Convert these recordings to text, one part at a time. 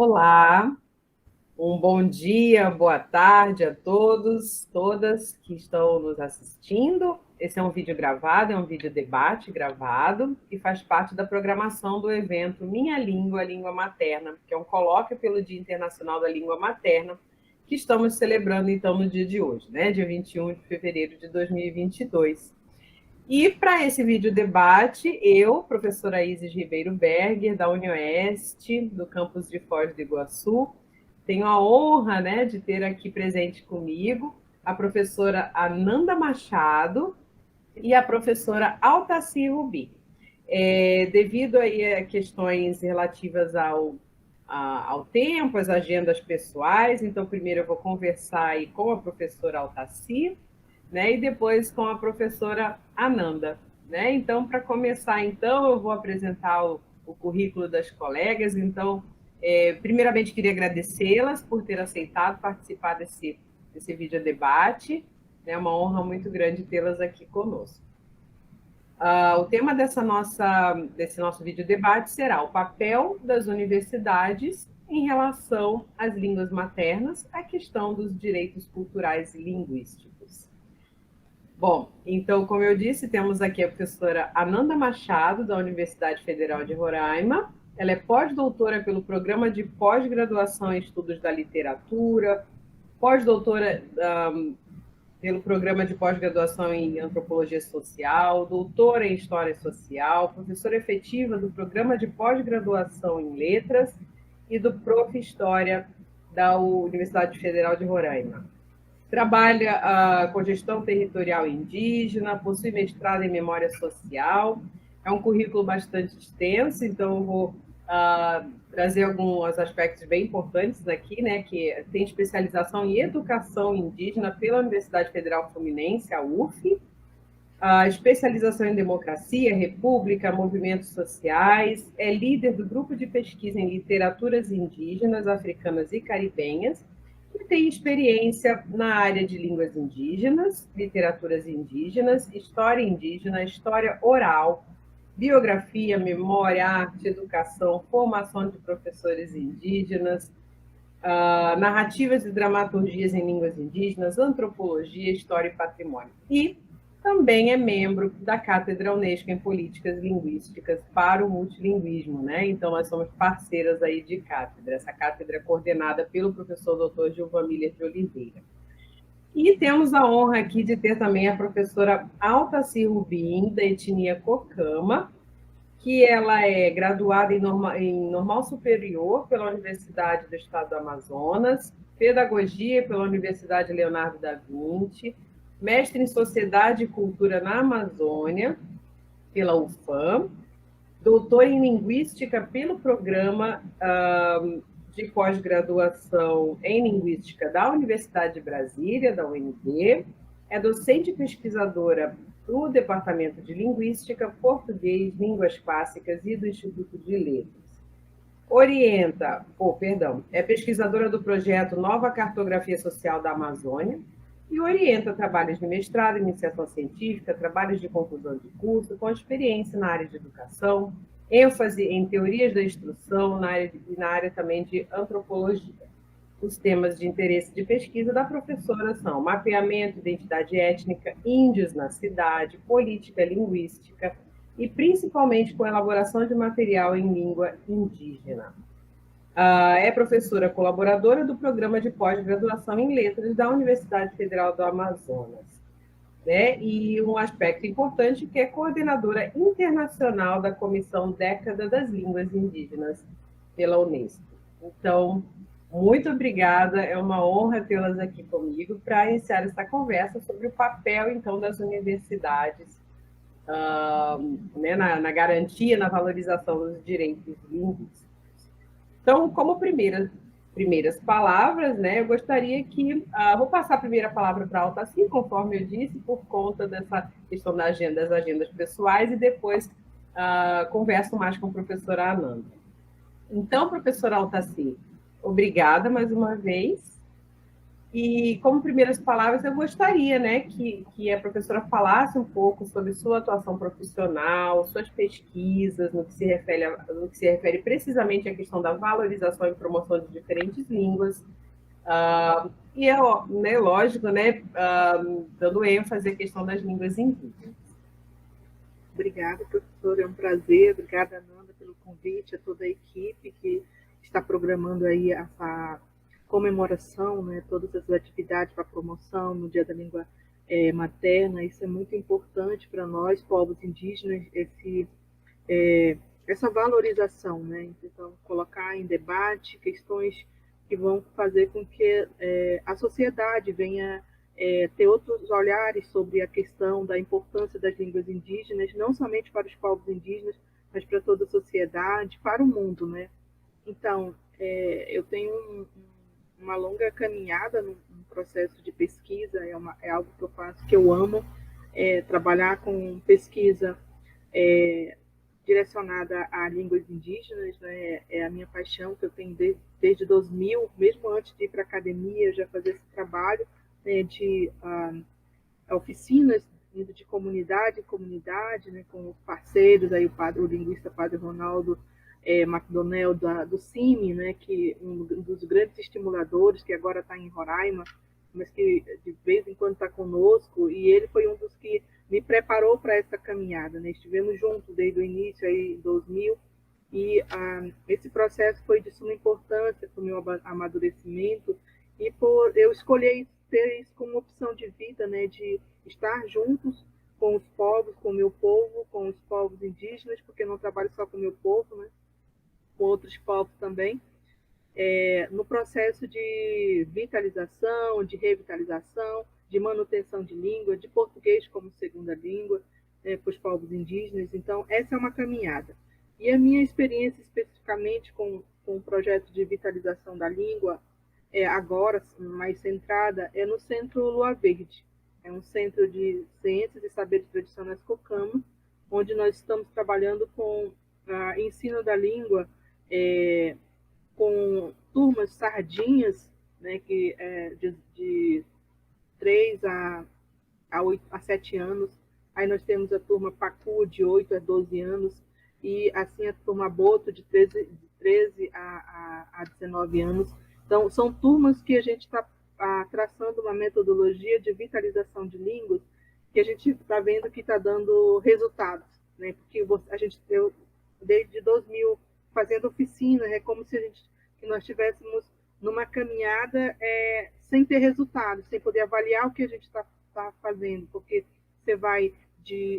Olá, um bom dia, boa tarde a todos, todas que estão nos assistindo. Esse é um vídeo gravado, é um vídeo debate gravado e faz parte da programação do evento Minha Língua, Língua Materna, que é um colóquio pelo Dia Internacional da Língua Materna, que estamos celebrando então no dia de hoje, né, dia 21 de fevereiro de 2022. E para esse vídeo debate, eu, professora Isis Ribeiro Berger, da UniOeste, do campus de Foz do Iguaçu, tenho a honra, né, de ter aqui presente comigo a professora Ananda Machado e a professora Altaci Rubi. Devido aí a questões relativas ao tempo, às agendas pessoais, então primeiro eu vou conversar aí com a professora Altaci, né, e depois com a professora Ananda. Né? Então, para começar, então, eu vou apresentar o currículo das colegas. Então, primeiramente, queria agradecê-las por ter aceitado participar desse vídeo debate. É uma honra muito grande tê-las aqui conosco. O tema desse nosso vídeo debate será o papel das universidades em relação às línguas maternas, a questão dos direitos culturais e linguísticos. Bom, então, como eu disse, temos aqui a professora Ananda Machado, da Universidade Federal de Roraima. Ela é pós-doutora pelo Programa de Pós-Graduação em Estudos da Literatura, pós-doutora pelo Programa de Pós-Graduação em Antropologia Social, doutora em História Social, professora efetiva do Programa de Pós-Graduação em Letras e do Prof. História da Universidade Federal de Roraima. Trabalha com gestão territorial indígena, possui mestrado em memória social. É um currículo bastante extenso, então eu vou trazer alguns aspectos bem importantes aqui, né? Que tem especialização em educação indígena pela Universidade Federal Fluminense, a UF, a especialização em democracia, república, movimentos sociais, é líder do grupo de pesquisa em literaturas indígenas, africanas e caribenhas, e tem experiência na área de línguas indígenas, literaturas indígenas, história indígena, história oral, biografia, memória, arte, educação, formação de professores indígenas, narrativas e dramaturgias em línguas indígenas, antropologia, história e patrimônio. E também é membro da Cátedra Unesco em Políticas Linguísticas para o Multilinguismo, né? Então, nós somos parceiras aí de cátedra. Essa cátedra é coordenada pelo professor Dr. Gilvan Miller de Oliveira. E temos a honra aqui de ter também a professora Altaci Rubim, da etnia Cocama, que ela é graduada em Normal Superior pela Universidade do Estado do Amazonas, Pedagogia pela Universidade Leonardo da Vinci, mestre em Sociedade e Cultura na Amazônia, pela UFAM, doutor em Linguística pelo Programa de Pós-Graduação em Linguística da Universidade de Brasília, da UNB, é docente e pesquisadora do Departamento de Linguística, Português, Línguas Clássicas e do Instituto de Letras. É pesquisadora do projeto Nova Cartografia Social da Amazônia e orienta trabalhos de mestrado, iniciação científica, trabalhos de conclusão de curso, com experiência na área de educação, ênfase em teorias da instrução e na área também de antropologia. Os temas de interesse de pesquisa da professora são mapeamento, identidade étnica, índios na cidade, política linguística e principalmente com elaboração de material em língua indígena. É professora colaboradora do Programa de Pós-Graduação em Letras da Universidade Federal do Amazonas. Né? E um aspecto importante que é coordenadora internacional da Comissão Década das Línguas Indígenas pela Unesco. Então, muito obrigada, é uma honra tê-las aqui comigo para iniciar essa conversa sobre o papel, então, das universidades né, na garantia, na valorização dos direitos linguísticos. Então, como primeiras palavras, né, eu gostaria que... vou passar a primeira palavra para a Altaci, conforme eu disse, por conta dessa questão das agendas pessoais, e depois converso mais com a professora Ananda. Então, professora Altaci, obrigada mais uma vez. E, como primeiras palavras, eu gostaria, né, que a professora falasse um pouco sobre sua atuação profissional, suas pesquisas, no que se refere precisamente à questão da valorização e promoção de diferentes línguas. E é, né, lógico, né, dando ênfase à questão das línguas indígenas. Obrigada, professora, é um prazer. Obrigada, Ananda, pelo convite, a toda a equipe que está programando aí essa comemoração, né, todas as atividades para promoção no Dia da Língua Materna. Isso é muito importante para nós, povos indígenas, essa valorização, né? Então, colocar em debate questões que vão fazer com que a sociedade venha ter outros olhares sobre a questão da importância das línguas indígenas, não somente para os povos indígenas, mas para toda a sociedade, para o mundo, né? Então, eu tenho uma longa caminhada no processo de pesquisa, é algo que eu faço, que eu amo, trabalhar com pesquisa direcionada a línguas indígenas, né? É a minha paixão que eu tenho desde 2000, mesmo antes de ir para a academia, já fazer esse trabalho, né, de oficinas indo de comunidade em comunidade, né, com parceiros, aí o linguista Padre Ronaldo McDonnell do CIMI, né, que um dos grandes estimuladores, que agora está em Roraima, mas que de vez em quando está conosco, e ele foi um dos que me preparou para essa caminhada, né? Estivemos juntos desde o início, aí, em 2000, e esse processo foi de suma importância para o meu amadurecimento, e por eu escolher ter isso como opção de vida, né, de estar juntos com os povos, com o meu povo, com os povos indígenas, porque eu não trabalho só com o meu povo, né, com outros povos também, no processo de vitalização, de revitalização, de manutenção de língua, de português como segunda língua para os povos indígenas. Então, essa é uma caminhada. E a minha experiência especificamente com o projeto de vitalização da língua, agora mais centrada, é no Centro Lua Verde. É um centro de ciências e saberes tradicionais Cocama, onde nós estamos trabalhando com o ensino da língua com turmas sardinhas, né, que de 3 a 7 anos. Aí nós temos a turma Pacu, de 8 a 12 anos, e assim a turma Boto, de 13 a 19 anos. Então, são turmas que a gente está traçando uma metodologia de vitalização de línguas que a gente está vendo que está dando resultados, né? Porque a gente deu, desde 2000, fazendo oficina, é como se que nós estivéssemos numa caminhada sem ter resultados, sem poder avaliar o que a gente está fazendo, porque você vai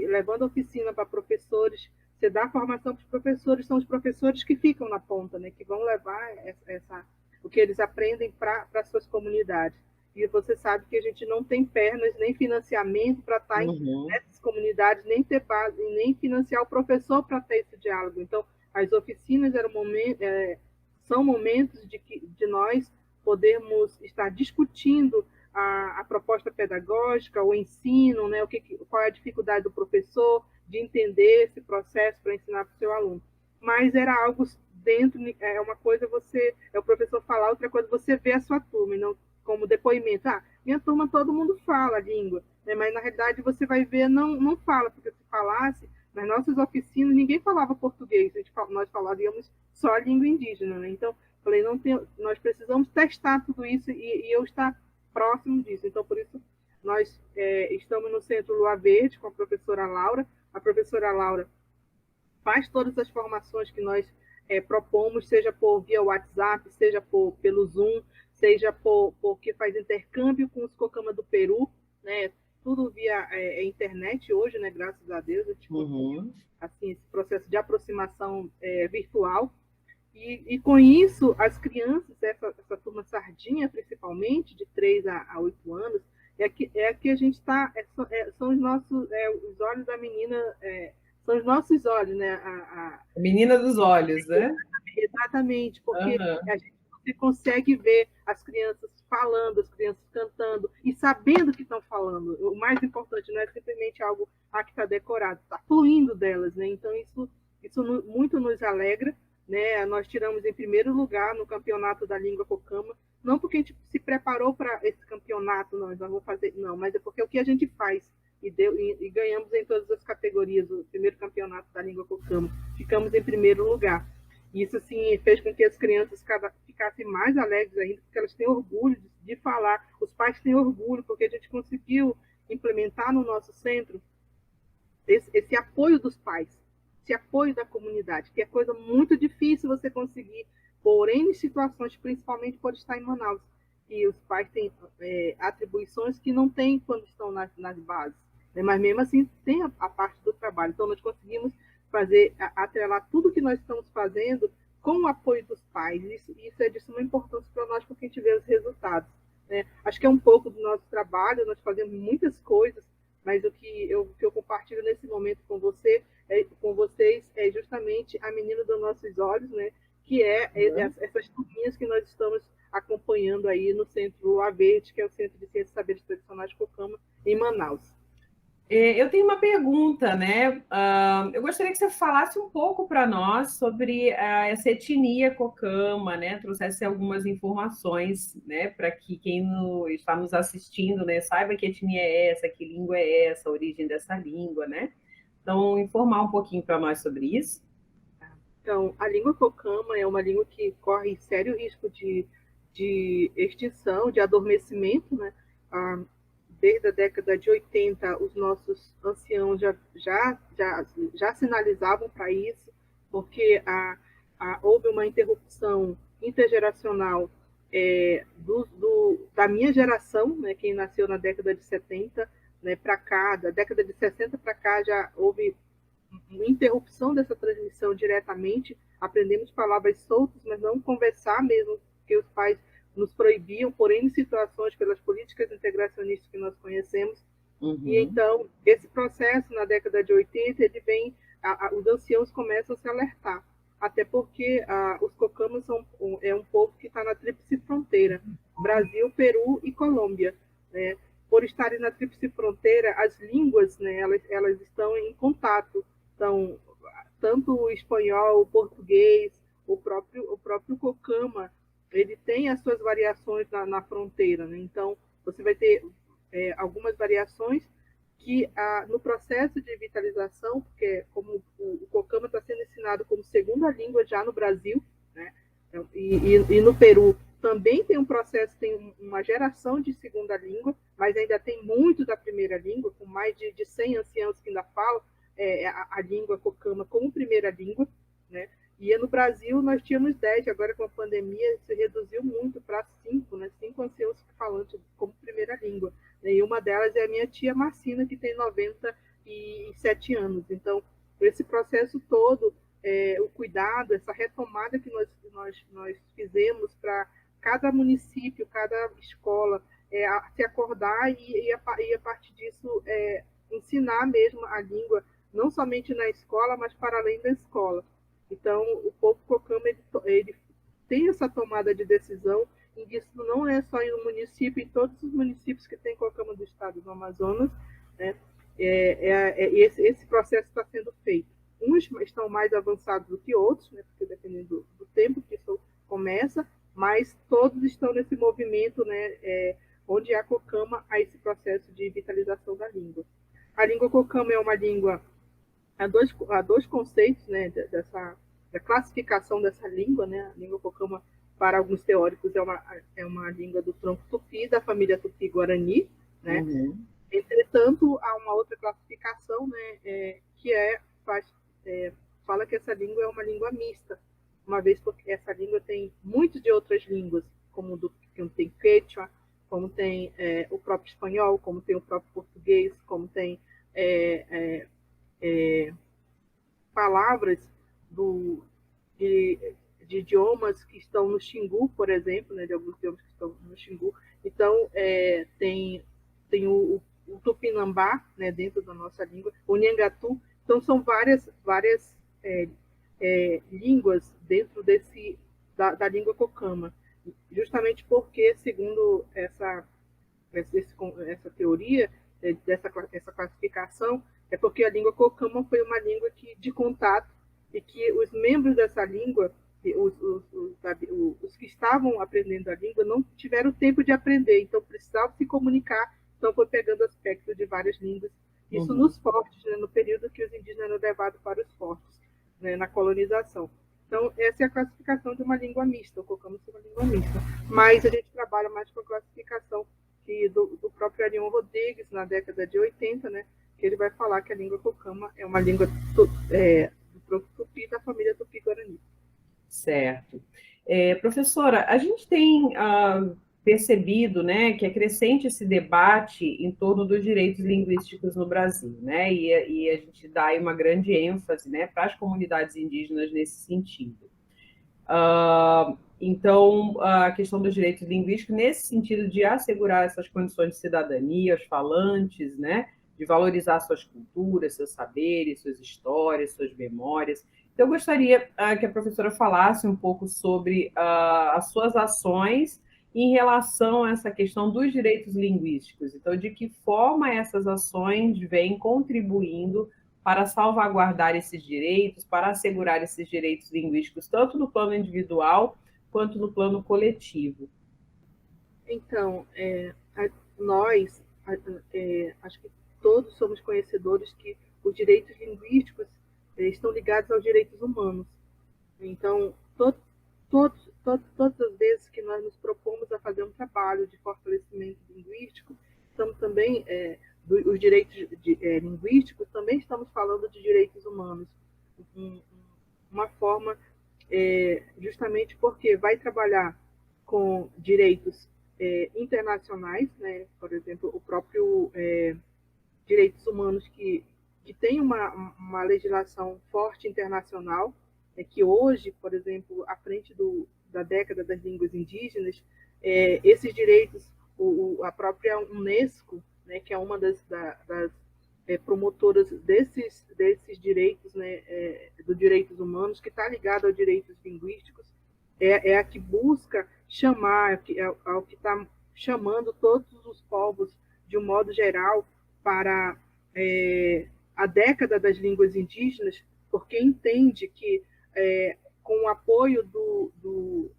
levando oficina para professores, você dá formação para os professores, são os professores que ficam na ponta, né, que vão levar o que eles aprendem para as suas comunidades. E você sabe que a gente não tem pernas nem financiamento para estar nessas comunidades, nem ter base, nem financiar o professor para ter esse diálogo. Então, as oficinas são momentos de nós podermos estar discutindo a proposta pedagógica, o ensino, né, qual é a dificuldade do professor de entender esse processo para ensinar para o seu aluno. Mas era algo dentro, uma coisa o professor falar, outra coisa você vê a sua turma, e não como depoimento. Minha turma todo mundo fala a língua, né, mas na realidade você vai ver, não fala, porque se falasse, nas nossas oficinas ninguém falava português, nós falaríamos só a língua indígena, né? Então, falei, nós precisamos testar tudo isso e eu estar próximo disso. Então, por isso, nós estamos no Centro Lua Verde com a professora Laura. A professora Laura faz todas as formações que nós propomos, seja via WhatsApp, seja pelo Zoom, seja porque faz intercâmbio com os Cocama do Peru, né? Tudo via internet hoje, né? Graças a Deus, assim, esse processo de aproximação virtual. E com isso, as crianças, essa turma sardinha, principalmente, de 3 a 8 anos, é que a gente está. São os nossos. Os olhos da menina. São os nossos olhos, né? A menina dos olhos, né? Exatamente, porque a gente consegue ver as crianças falando, as crianças cantando e sabendo que estão falando. O mais importante não é simplesmente algo que está decorado, está fluindo delas, né? Então, isso muito nos alegra. Né? Nós tiramos em primeiro lugar no campeonato da língua Cocama não porque a gente se preparou para esse campeonato, não, nós vamos fazer, não, mas é porque é o que a gente faz. E ganhamos em todas as categorias o primeiro campeonato da língua cocama. Ficamos em primeiro lugar. Isso, assim, fez com que as crianças ficassem mais alegres ainda, porque elas têm orgulho de falar. Os pais têm orgulho, porque a gente conseguiu implementar no nosso centro esse apoio dos pais, esse apoio da comunidade, que é coisa muito difícil você conseguir, porém, em situações, principalmente por estar em Manaus, e os pais têm atribuições que não têm quando estão nas bases, né? Mas mesmo assim tem a parte do trabalho. Então nós conseguimos atrelar tudo que nós estamos fazendo com o apoio dos pais. Isso é de suma importância para nós, porque a gente vê os resultados, né? Acho que é um pouco do nosso trabalho, nós fazemos muitas coisas, mas o que eu compartilho nesse momento com vocês é justamente a menina dos nossos olhos, né? Que essas turminhas que nós estamos acompanhando aí no Centro Avete, que é o Centro de Ciências e Saberes Tradicionais de Cocama, em Manaus. Eu tenho uma pergunta, né? Eu gostaria que você falasse um pouco para nós sobre essa etnia cocama, né? Trouxesse algumas informações, né? Para que quem está nos assistindo, né, saiba que etnia é essa, que língua é essa, a origem dessa língua, né? Então, informar um pouquinho para nós sobre isso. Então, a língua cocama é uma língua que corre sério risco de extinção, de adormecimento, né? Desde a década de 80, os nossos anciãos já sinalizavam para isso, porque houve uma interrupção intergeracional da minha geração, né, quem nasceu na década de 70, né, para cá, da década de 60 para cá, já houve uma interrupção dessa transmissão diretamente. Aprendemos palavras soltas, mas não conversar mesmo, porque os pais nos proibiam, por N situações, pelas políticas integracionistas que nós conhecemos. Uhum. E então, esse processo, na década de 80, ele vem, os anciãos começam a se alertar, até porque os cocamas é um povo que está na tríplice fronteira, Brasil, Peru e Colômbia, né? Por estarem na tríplice fronteira, as línguas, né, elas estão em contato. Então, tanto o espanhol, o português, o próprio cocama, ele tem as suas variações na fronteira, né? Então, você vai ter algumas variações que, no processo de vitalização, porque como o cocama está sendo ensinado como segunda língua já no Brasil, né? E no Peru também tem um processo, tem uma geração de segunda língua, mas ainda tem muito da primeira língua, com mais de 100 anciãos que ainda falam a língua cocama como primeira língua, né? E no Brasil nós tínhamos 10, agora com a pandemia se reduziu muito para 5, né? 5 anciãos falantes como primeira língua, né? E uma delas é a minha tia Marcina, que tem 97 anos. Então, esse processo todo, o cuidado, essa retomada que nós fizemos para cada município, cada escola, se acordar e a partir disso ensinar mesmo a língua, não somente na escola, mas para além da escola. Então, o povo cocama, ele tem essa tomada de decisão, e isso não é só em um município, em todos os municípios que tem cocama do estado do Amazonas, né? Esse processo está sendo feito. Uns estão mais avançados do que outros, né? Porque dependendo do tempo que isso começa, mas todos estão nesse movimento, né? Onde há cocama, há esse processo de vitalização da língua. A língua cocama é uma língua. Há dois conceitos, né, da classificação dessa língua, né? A língua cocama, para alguns teóricos, é uma língua do tronco tupi, da família tupi-guarani, né? Uhum. Entretanto, há uma outra classificação, né, que fala que essa língua é uma língua mista, uma vez porque essa língua tem muitas de outras línguas, como tem quechua, como tem o próprio espanhol, como tem o próprio português, como tem palavras de idiomas que estão no Xingu, por exemplo, né, de alguns idiomas que estão no Xingu. Então, tem o Tupinambá, né, dentro da nossa língua, o Nhangatu. Então, são várias línguas dentro da língua cocama, justamente porque, segundo essa teoria, essa classificação, é porque a língua cocama foi uma língua de contato, e que os membros dessa língua os que estavam aprendendo a língua não tiveram tempo de aprender, então precisavam se comunicar, então foi pegando aspectos de várias línguas. Isso Uhum. nos fortes, né, no período que os indígenas eram levados para os fortes, né, na colonização. Então, essa é a classificação de uma língua mista, colocamos uma língua mista. Mas a gente trabalha mais com a classificação do próprio Arion Rodrigues, na década de 80, né, que ele vai falar que a língua cocama é uma língua do tronco tupi da família tupi-guarani. Certo. Professora, a gente tem percebido, né, que é crescente esse debate em torno dos direitos linguísticos no Brasil, né, e a gente dá aí uma grande ênfase, né, para as comunidades indígenas nesse sentido. Então, a questão dos direitos linguísticos, nesse sentido de assegurar essas condições de cidadania aos falantes, né, de valorizar suas culturas, seus saberes, suas histórias, suas memórias. Então, eu gostaria que a professora falasse um pouco sobre as suas ações em relação a essa questão dos direitos linguísticos. Então, de que forma essas ações vêm contribuindo para salvaguardar esses direitos, para assegurar esses direitos linguísticos, tanto no plano individual quanto no plano coletivo. Então, nós, acho que todos somos conhecedores que os direitos linguísticos estão ligados aos direitos humanos. Então, todas as vezes que nós nos propomos a fazer um trabalho de fortalecimento linguístico, estamos também, os direitos linguísticos, também estamos falando de direitos humanos. Uma forma, justamente porque vai trabalhar com direitos internacionais, né? Por exemplo, o próprio direitos humanos que tem uma legislação forte internacional, que hoje, por exemplo, à frente da década das línguas indígenas, esses direitos, a própria Unesco, né, que é uma das promotoras desses direitos, né, dos direitos humanos, que está ligada aos direitos linguísticos, é a que busca chamar, é o que está chamando todos os povos, de um modo geral, para a década das línguas indígenas, porque entende que, com o apoio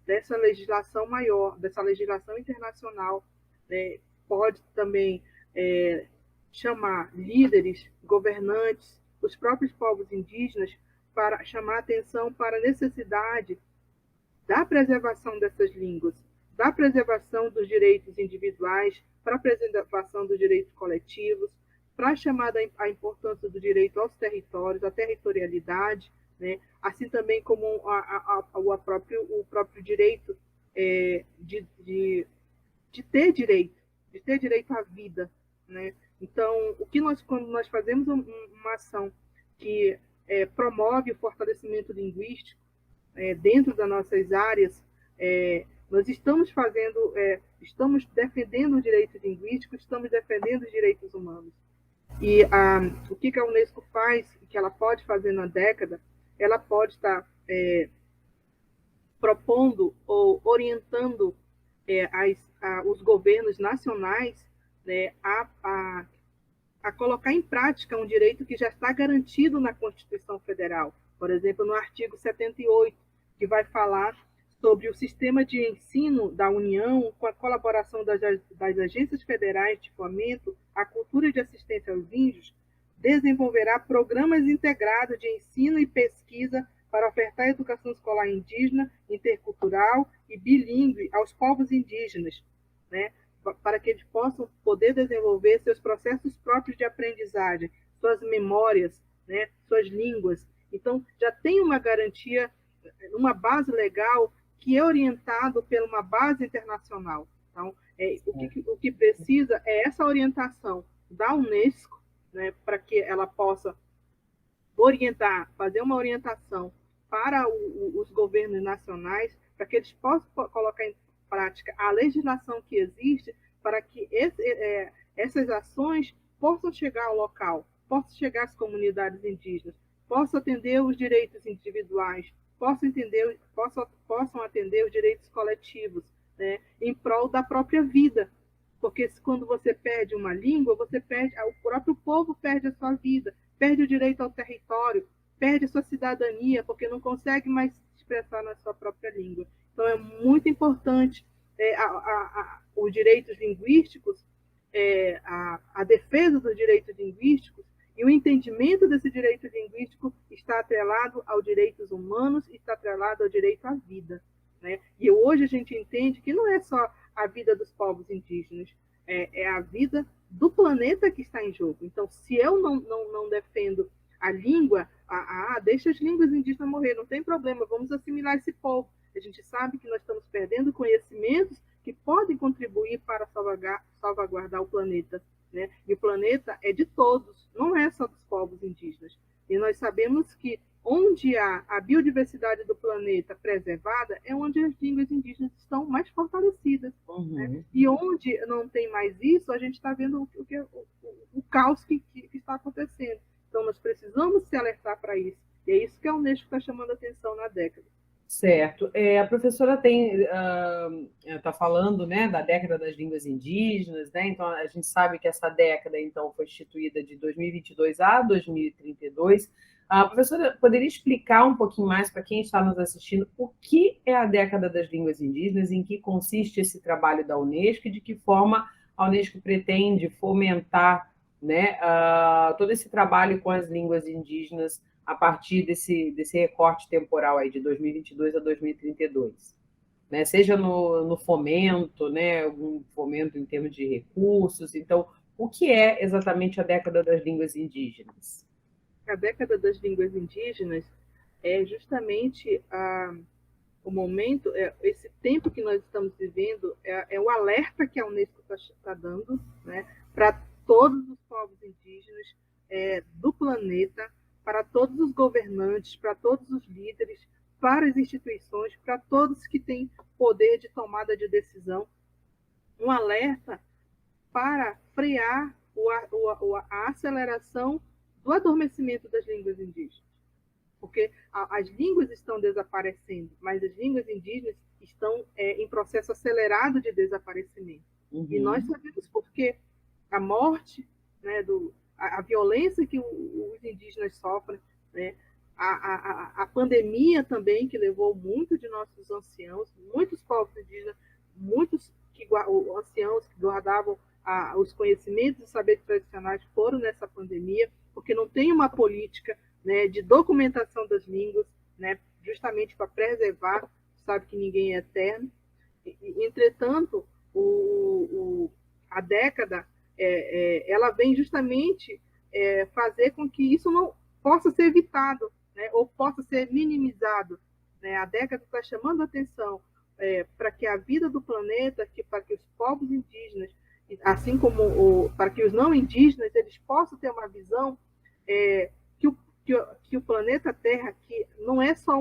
dessa legislação maior, dessa legislação internacional, né, pode também chamar líderes, governantes, os próprios povos indígenas, para chamar atenção para a necessidade da preservação dessas línguas, da preservação dos direitos individuais, para a preservação dos direitos coletivos, para chamar a importância do direito aos territórios, à territorialidade, né? Assim também como o próprio direito de ter direito à vida, né? Então, quando nós fazemos uma ação que promove o fortalecimento linguístico dentro das nossas áreas, nós estamos defendendo os direitos linguísticos, estamos defendendo os direitos humanos. E o que a Unesco faz, que ela pode fazer na década, ela pode estar propondo ou orientando os governos nacionais, né, a colocar em prática um direito que já está garantido na Constituição Federal. Por exemplo, no artigo 78, que vai falar sobre o sistema de ensino da União, com a colaboração das agências federais de fomento à cultura e de assistência aos índios, desenvolverá programas integrados de ensino e pesquisa para ofertar educação escolar indígena, intercultural e bilíngue aos povos indígenas, né? Para que eles possam poder desenvolver seus processos próprios de aprendizagem, suas memórias, né? Suas línguas. Então, já tem uma garantia, uma base legal que é orientado por uma base internacional. Então, o que precisa é essa orientação da Unesco, né, para que ela possa orientar, fazer uma orientação para os governos nacionais, para que eles possam colocar em prática a legislação que existe, para que essas ações possam chegar ao local, possam chegar às comunidades indígenas, possam atender os direitos individuais, possam atender os direitos coletivos, né, em prol da própria vida. Porque quando você perde uma língua, o próprio povo perde a sua vida, perde o direito ao território, perde a sua cidadania, porque não consegue mais expressar na sua própria língua. Então, é muito importante os direitos linguísticos, a defesa dos direitos linguísticos, e o entendimento desse direito linguístico está atrelado aos direitos humanos, está atrelado ao direito à vida, né? E hoje a gente entende que não é só a vida dos povos indígenas, é a vida do planeta que está em jogo. Então, se eu não defendo a língua, deixa as línguas indígenas morrer, não tem problema, vamos assimilar esse povo. A gente sabe que nós estamos perdendo conhecimentos que podem contribuir para salvaguardar o planeta, né? E o planeta é de todos, não é só dos povos indígenas. E nós sabemos que onde há a biodiversidade do planeta preservada é onde as línguas indígenas estão mais fortalecidas. Uhum. Né? E onde não tem mais isso, a gente está vendo o caos que está acontecendo. Então, nós precisamos se alertar para isso. E é isso que a Unesco está chamando a atenção na década. Certo. A professora está falando, né, da década das línguas indígenas, né? Então, a gente sabe que essa década então, foi instituída de 2022 a 2032. A professora poderia explicar um pouquinho mais para quem está nos assistindo o que é a década das línguas indígenas, em que consiste esse trabalho da Unesco e de que forma a Unesco pretende fomentar, né, todo esse trabalho com as línguas indígenas a partir desse recorte temporal aí de 2022 a 2032, né? Seja no fomento, né? Algum fomento em termos de recursos. Então, o que é exatamente a década das línguas indígenas? A década das línguas indígenas é justamente o momento, esse tempo que nós estamos vivendo, é o alerta que a Unesco está dando, né, para todos os povos indígenas do planeta, para todos os governantes, para todos os líderes, para as instituições, para todos que têm poder de tomada de decisão, um alerta para frear a aceleração do adormecimento das línguas indígenas. Porque as línguas estão desaparecendo, mas as línguas indígenas estão em processo acelerado de desaparecimento. Uhum. E nós sabemos por quê. A morte, né, a violência que os indígenas sofrem, né, a pandemia também, que levou muito de nossos anciãos, muitos povos indígenas, muitos anciãos que guardavam os conhecimentos e saberes tradicionais foram nessa pandemia, porque não tem uma política, né, de documentação das línguas, né, justamente para preservar, sabe que ninguém é eterno. Entretanto, a década ela vem justamente fazer com que isso não possa ser evitado, né, ou possa ser minimizado. Né? A década está chamando a atenção para que a vida do planeta, para que os povos indígenas, assim como para que os não indígenas, eles possam ter uma visão que o planeta Terra que não é só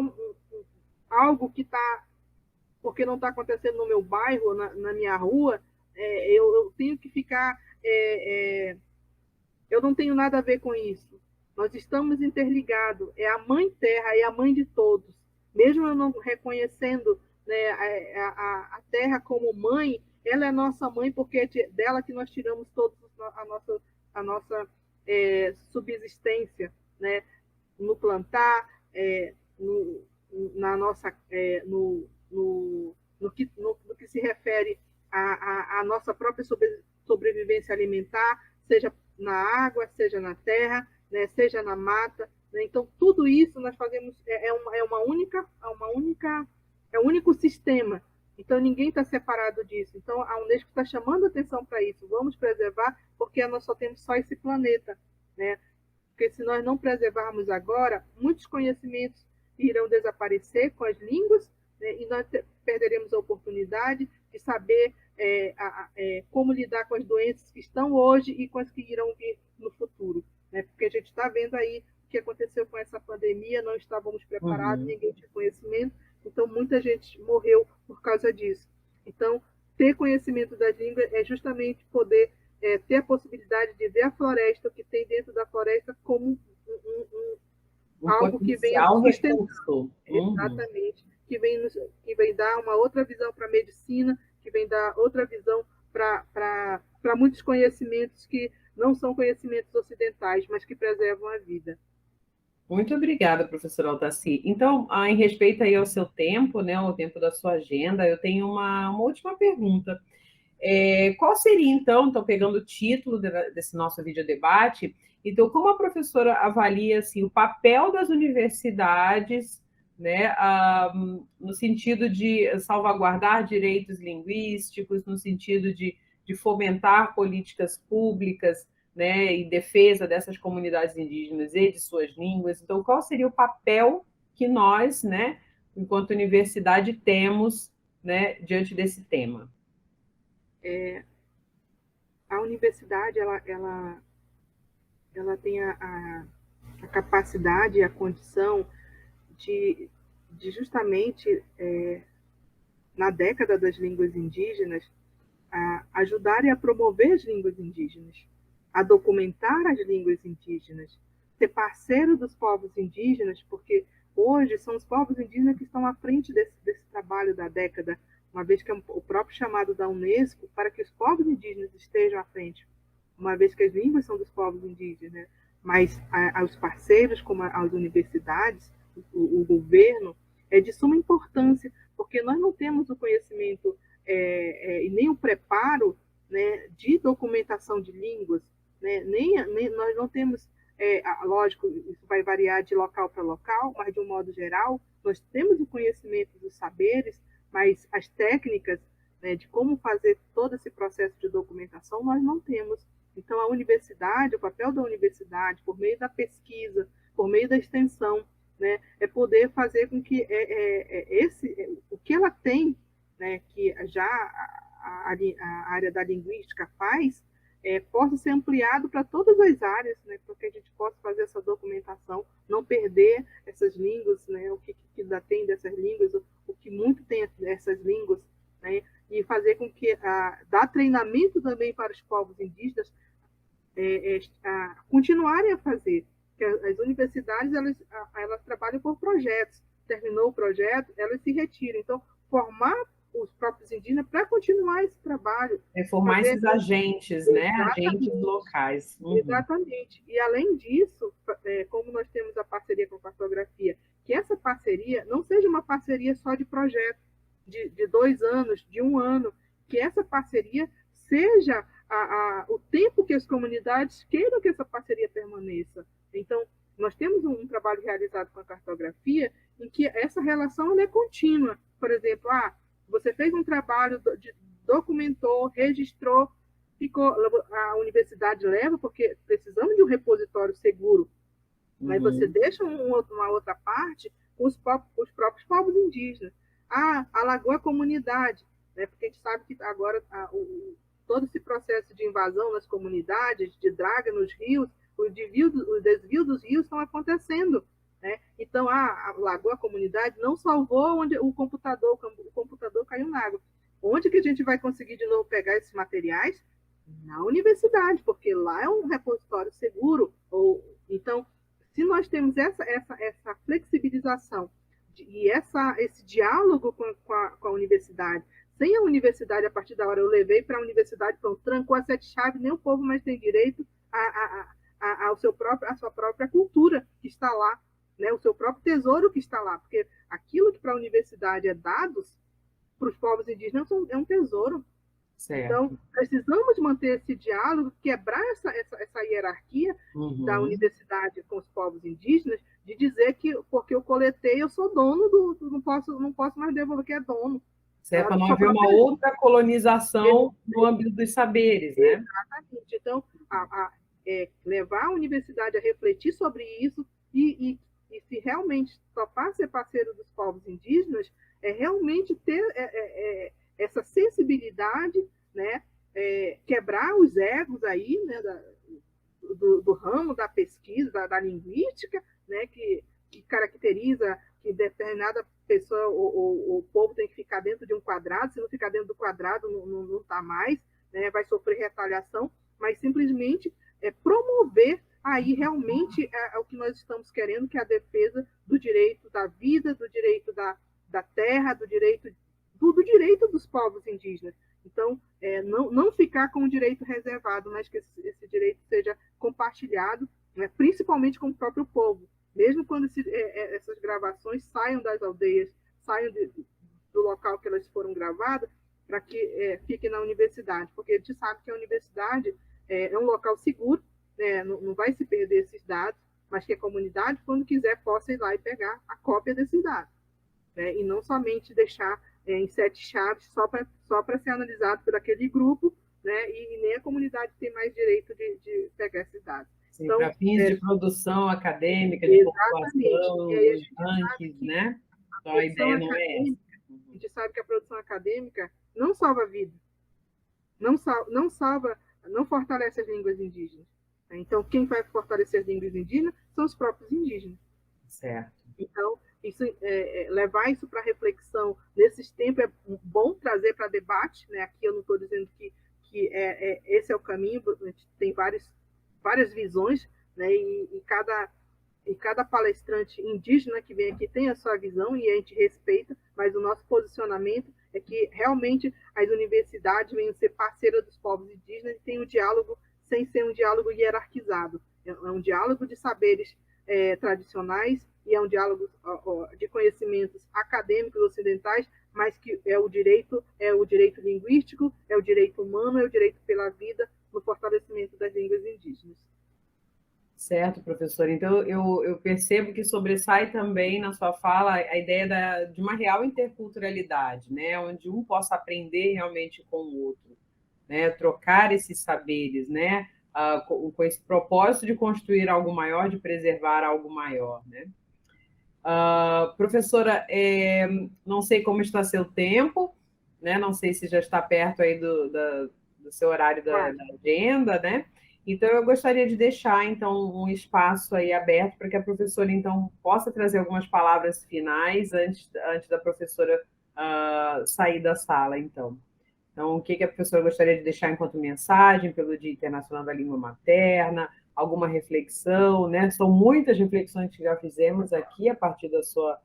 algo que está, porque não está acontecendo no meu bairro, na minha rua, eu tenho que ficar, eu não tenho nada a ver com isso. Nós estamos interligados, é a Mãe Terra, é a mãe de todos. Mesmo eu não reconhecendo, né, a Terra como mãe, ela é nossa mãe, porque é dela que nós tiramos todos a nossa subsistência, né, no plantar, no que se refere à nossa própria sobrevivência alimentar, seja na água, seja na terra, né, seja na mata. Né? Então, tudo isso nós fazemos, é um único sistema. Então, ninguém está separado disso. Então, a Unesco está chamando atenção para isso. Vamos preservar, porque nós só temos só esse planeta, né? Porque se nós não preservarmos agora, muitos conhecimentos irão desaparecer com as línguas, né? E nós perderemos a oportunidade de saber como lidar com as doenças que estão hoje e com as que irão vir no futuro. Né? Porque a gente está vendo aí o que aconteceu com essa pandemia, não estávamos preparados, ninguém tinha conhecimento, então muita gente morreu por causa disso. Então, ter conhecimento das línguas é justamente poder ter a possibilidade de ver a floresta, o que tem dentro da floresta, como algo que vem sustentar. Exatamente. Que vem dar uma outra visão para a medicina, que vem dar outra visão para muitos conhecimentos que não são conhecimentos ocidentais, mas que preservam a vida. Muito obrigada, professora Altaci. Então, em respeito aí ao seu tempo, né, ao tempo da sua agenda, eu tenho uma última pergunta. Qual seria, então pegando o título desse nosso videodebate, então, como a professora avalia assim, o papel das universidades, né, no sentido de salvaguardar direitos linguísticos, no sentido de fomentar políticas públicas, né, em defesa dessas comunidades indígenas e de suas línguas? Então, qual seria o papel que nós, né, enquanto universidade, temos, né, diante desse tema? A universidade ela tem a capacidade e a condição de justamente, na década das línguas indígenas, a ajudar e a promover as línguas indígenas, a documentar as línguas indígenas, ser parceiro dos povos indígenas, porque hoje são os povos indígenas que estão à frente desse trabalho da década, uma vez que é o próprio chamado da Unesco para que os povos indígenas estejam à frente, uma vez que as línguas são dos povos indígenas, né? Mas aos parceiros, como as universidades, o governo, é de suma importância, porque nós não temos o conhecimento e nem o preparo, né, de documentação de línguas, né? Nem nós não temos, lógico, isso vai variar de local para local, mas de um modo geral, nós temos o conhecimento dos saberes, mas as técnicas, né, de como fazer todo esse processo de documentação, nós não temos. Então, a universidade, o papel da universidade, por meio da pesquisa, por meio da extensão, né, é poder fazer com que o que ela tem, né, que já a área da linguística faz, possa ser ampliado para todas as áreas, né, para que a gente possa fazer essa documentação, não perder essas línguas, né, o que ainda tem dessas línguas, o que muito tem dessas línguas, né, e fazer com que dar treinamento também para os povos indígenas continuarem a fazer. Que as universidades elas trabalham por projetos. Terminou o projeto, elas se retiram. Então, formar os próprios indígenas para continuar esse trabalho. Formar esses agentes, né? Agentes locais. Uhum. Exatamente. E, além disso, como nós temos a parceria com a cartografia, que essa parceria não seja uma parceria só de projeto, de 2 anos, de 1 ano, que essa parceria seja o tempo que as comunidades queiram que essa parceria permaneça. Então, nós temos um trabalho realizado com a cartografia em que essa relação é contínua. Por exemplo, você fez um trabalho, documentou, registrou, a universidade leva, porque precisamos de um repositório seguro. Uhum. Mas você deixa uma outra parte com os próprios povos indígenas. Alagou a comunidade, né? Porque a gente sabe que agora todo esse processo de invasão nas comunidades, de draga nos rios, o desvio dos rios estão acontecendo, né? Então, alagou a comunidade, não salvou onde o computador caiu na água. Onde que a gente vai conseguir de novo pegar esses materiais? Na universidade, porque lá é um repositório seguro. Então, se nós temos essa flexibilização e esse diálogo com a universidade, sem a universidade, a partir da hora eu levei para a universidade, pronto, trancou as 7 chaves, nem o povo mais tem direito à sua própria cultura que está lá, né? O seu próprio tesouro que está lá, porque aquilo que para a universidade é dados, para os povos indígenas é um tesouro. Certo. Então, precisamos manter esse diálogo, quebrar essa hierarquia da universidade com os povos indígenas, de dizer que porque eu coletei, eu sou dono não posso mais devolver que é dono. Certo, para não haver uma outra colonização no âmbito dos saberes, né? Exatamente. Então, levar a universidade a refletir sobre isso e se realmente topar ser parceiro dos povos indígenas, realmente ter essa sensibilidade, né? Quebrar os egos aí, né? Do ramo da pesquisa, da linguística, né? Que caracteriza que determinada pessoa ou o povo tem que ficar dentro de um quadrado, se não ficar dentro do quadrado não está mais, né? Vai sofrer retaliação, mas simplesmente promover aí realmente o que nós estamos querendo, que é a defesa do direito da vida, do direito da terra, do direito dos povos indígenas. Então, não ficar com o direito reservado, mas que esse direito seja compartilhado, né, principalmente com o próprio povo. mesmo quando essas gravações saiam das aldeias, saiam do local que elas foram gravadas, para que fiquem na universidade, porque a gente sabe que a universidade é um local seguro, né, não vai se perder esses dados, mas que a comunidade, quando quiser, possa ir lá e pegar a cópia desses dados, né, e não somente deixar em 7 chaves só para ser analisado por aquele grupo, né, e nem a comunidade tem mais direito de pegar esses dados. Sim, Então, para fins de produção acadêmica, de exatamente. E pontuação, aí a nos gente sabe rankings, que né? a Então a produção ideia não é essa. acadêmica, a gente sabe que a produção acadêmica não salva a vida, não salva, não fortalece as línguas indígenas. Então, quem vai fortalecer as línguas indígenas são os próprios indígenas. Certo. Então, levar isso para reflexão nesses tempos é bom trazer para debate, né? Aqui eu não estou dizendo que esse é o caminho, a gente tem várias visões, né? E cada palestrante indígena que vem aqui tem a sua visão e a gente respeita, mas o nosso posicionamento é que realmente as universidades venham ser parceiras dos povos indígenas e tem um diálogo sem ser um diálogo hierarquizado. É um diálogo de saberes tradicionais e é um diálogo de conhecimentos acadêmicos ocidentais, mas que é o direito linguístico, é o direito humano, é o direito pela vida no fortalecimento das línguas indígenas. Certo, professor. Então, eu percebo que sobressai também na sua fala a ideia de uma real interculturalidade, né? Onde um possa aprender realmente com o outro, né? Trocar esses saberes, né? Com esse propósito de construir algo maior, de preservar algo maior, né? Professora, não sei como está seu tempo, né? Não sei se já está perto aí do seu horário da agenda, né? Então, eu gostaria de deixar, então, um espaço aí aberto para que a professora, então, possa trazer algumas palavras finais antes da professora sair da sala, então. Então, o que a professora gostaria de deixar enquanto mensagem pelo Dia Internacional da Língua Materna, alguma reflexão, né? São muitas reflexões que já fizemos aqui a partir da sua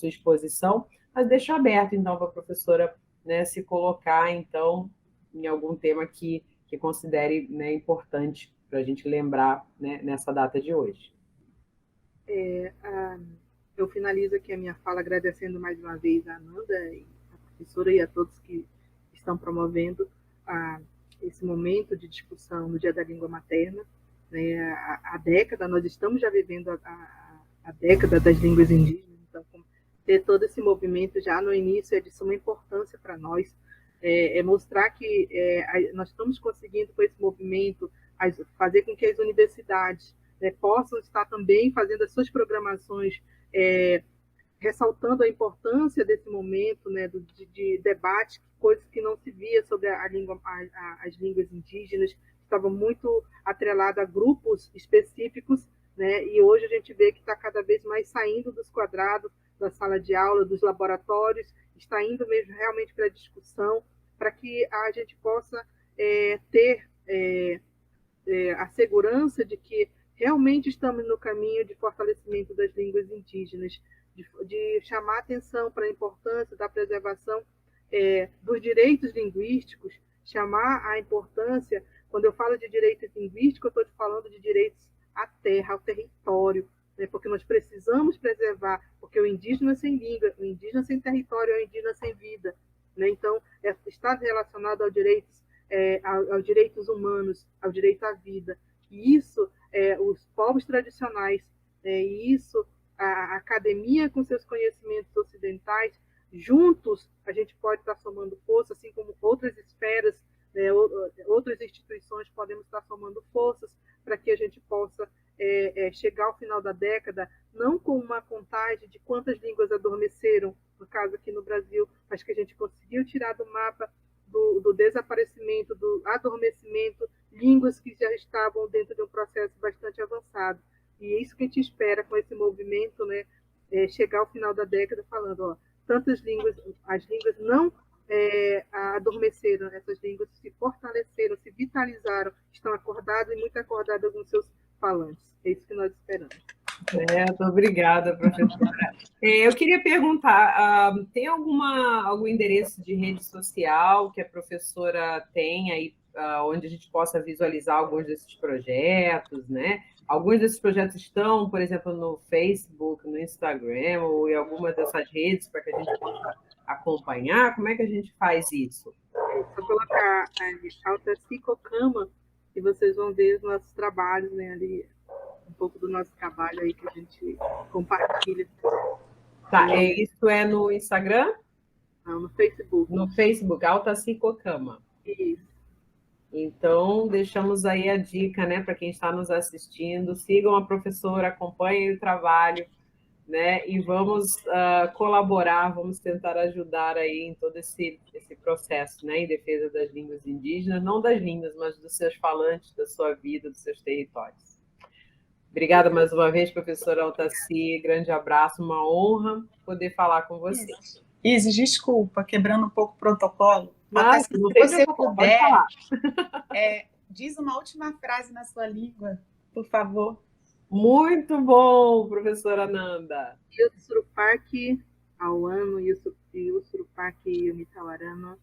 exposição, mas deixo aberto, então, para a professora, né, se colocar, então, em algum tema que considere, né, importante para a gente lembrar, né, nessa data de hoje. Eu finalizo aqui a minha fala agradecendo mais uma vez a Ananda, a professora e a todos que estão promovendo esse momento de discussão no Dia da Língua Materna. Né, a década, nós estamos já vivendo a década das línguas indígenas, então ter todo esse movimento já no início é de suma importância para nós, mostrar que nós estamos conseguindo com esse movimento fazer com que as universidades, né, possam estar também fazendo as suas programações, ressaltando a importância desse momento, né, de debate, coisas que não se via sobre as línguas indígenas, estava muito atrelada a grupos específicos, né, e hoje a gente vê que está cada vez mais saindo dos quadrados da sala de aula, dos laboratórios, está indo mesmo realmente para a discussão, para que a gente possa ter a segurança de que realmente estamos no caminho de fortalecimento das línguas indígenas, de chamar atenção para a importância da preservação dos direitos linguísticos, chamar a importância, quando eu falo de direitos linguísticos, eu estou falando de direitos à terra, ao território, né, porque nós precisamos preservar, porque o indígena sem língua, o indígena sem território é o indígena sem vida. Né? Então, está relacionado aos direitos humanos, ao direito à vida. E isso, os povos tradicionais, e isso, a academia com seus conhecimentos ocidentais, juntos a gente pode estar somando força, assim como outras esferas, né, outras instituições podemos estar somando forças para que a gente possa chegar ao final da década, não com uma contagem de quantas línguas adormeceram, no caso aqui no Brasil, mas que a gente conseguiu tirar do mapa do desaparecimento, do adormecimento, línguas que já estavam dentro de um processo bastante avançado. E é isso que a gente espera com esse movimento, né, chegar ao final da década falando, ó, tantas línguas, as línguas não adormeceram, essas línguas se fortaleceram, se vitalizaram, estão acordadas e muito acordadas com seus falantes. É isso que nós esperamos. Certo, obrigada, professora. Eu queria perguntar, tem algum endereço de rede social que a professora tem aí, onde a gente possa visualizar alguns desses projetos, né? Alguns desses projetos estão, por exemplo, no Facebook, no Instagram ou em alguma dessas redes para que a gente possa acompanhar? Como é que a gente faz isso? É só colocar Alta Cicocama e vocês vão ver os nossos trabalhos, né, ali, um pouco do nosso trabalho aí que a gente compartilha. Tá, isso é no Instagram? No Facebook. No Facebook, Alta Cicocama. Isso. Então, deixamos aí a dica, né, para quem está nos assistindo, sigam a professora, acompanhem o trabalho, né, e vamos colaborar, vamos tentar ajudar aí em todo esse processo, né, em defesa das línguas indígenas, não das línguas, mas dos seus falantes, da sua vida, dos seus territórios. Obrigada mais uma vez, professora Altaci, grande abraço, uma honra poder falar com você. Isis, desculpa, quebrando um pouco o protocolo. Não, se não tem você protocolo, puder, pode falar. diz uma última frase na sua língua, por favor. Muito bom, professora Nanda. Yusurupaki Auano, Yusurupaki Mitawarana,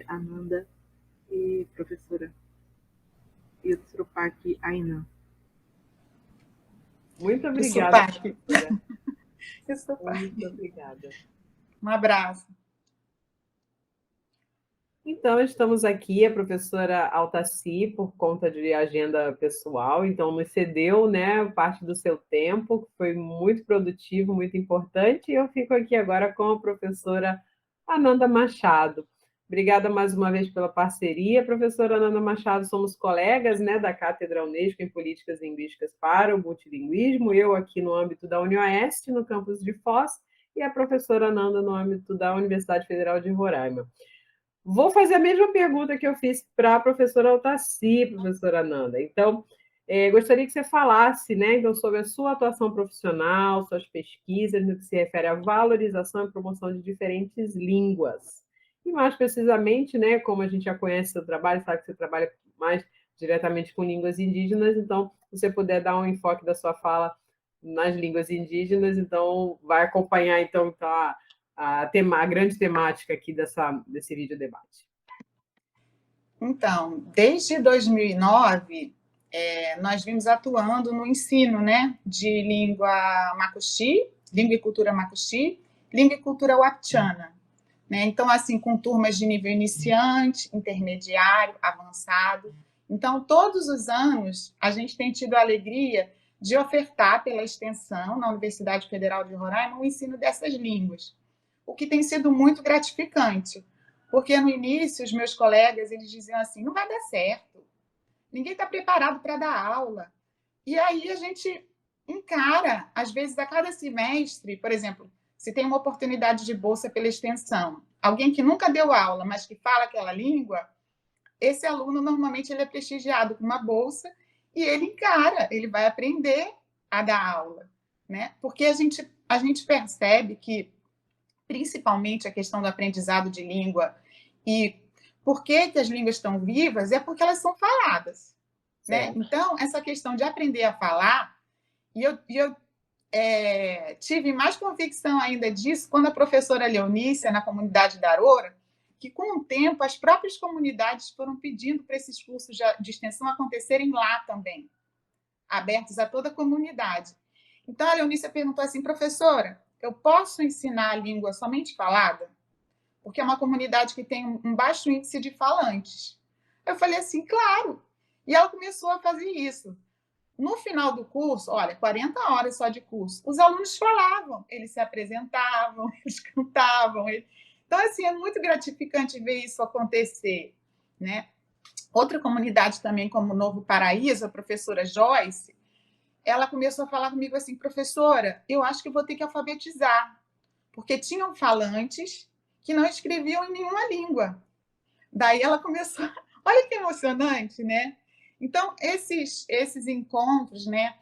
Ananda e professora Yusurupaki Ainan. Muito obrigada. Muito obrigada. Um abraço. Então, estamos aqui, a professora Altaci, por conta de agenda pessoal, então nos cedeu, né, parte do seu tempo, que foi muito produtivo, muito importante, e eu fico aqui agora com a professora Ananda Machado. Obrigada mais uma vez pela parceria, professora Ananda Machado, somos colegas, né, da Cátedra Unesco em Políticas Linguísticas para o Multilinguismo, eu aqui no âmbito da UniOeste, no campus de Foz, e a professora Ananda no âmbito da Universidade Federal de Roraima. Vou fazer a mesma pergunta que eu fiz para a professora Altaci, professora Nanda. Então, gostaria que você falasse, né, então, sobre a sua atuação profissional, suas pesquisas no que se refere à valorização e promoção de diferentes línguas. E mais precisamente, né, como a gente já conhece seu trabalho, sabe que você trabalha mais diretamente com línguas indígenas, então, se você puder dar um enfoque da sua fala nas línguas indígenas, então, vai acompanhar, então, tá, a grande temática aqui desse vídeo debate. Então, desde 2009, nós vimos atuando no ensino, né, de língua macuxi, língua e cultura macuxi, língua e cultura wapchana. Né? Então, assim, com turmas de nível iniciante, intermediário, avançado. Então, todos os anos, a gente tem tido a alegria de ofertar pela extensão na Universidade Federal de Roraima o ensino dessas línguas, o que tem sido muito gratificante, porque no início os meus colegas eles diziam assim, não vai dar certo, ninguém está preparado para dar aula. E aí a gente encara, às vezes a cada semestre, por exemplo, se tem uma oportunidade de bolsa pela extensão, alguém que nunca deu aula, mas que fala aquela língua, esse aluno normalmente ele é prestigiado com uma bolsa e ele encara, ele vai aprender a dar aula, né? Porque a gente percebe que principalmente a questão do aprendizado de língua e por que as línguas estão vivas é porque elas são faladas. Né? Então, essa questão de aprender a falar, e eu tive mais convicção ainda disso quando a professora Leonícia, na comunidade da Aroura, que com o tempo as próprias comunidades foram pedindo para esses cursos de extensão acontecerem lá também, abertos a toda a comunidade. Então, a Leonícia perguntou assim, professora, eu posso ensinar a língua somente falada? Porque é uma comunidade que tem um baixo índice de falantes. Eu falei assim, claro. E ela começou a fazer isso. No final do curso, olha, 40 horas só de curso, os alunos falavam, eles se apresentavam, eles cantavam. Então, assim, é muito gratificante ver isso acontecer. Né? Outra comunidade também, como Novo Paraíso, a professora Joyce, ela começou a falar comigo assim, professora, eu acho que vou ter que alfabetizar, porque tinham falantes que não escreviam em nenhuma língua. Daí ela começou, olha que emocionante, né? Então, esses encontros, né?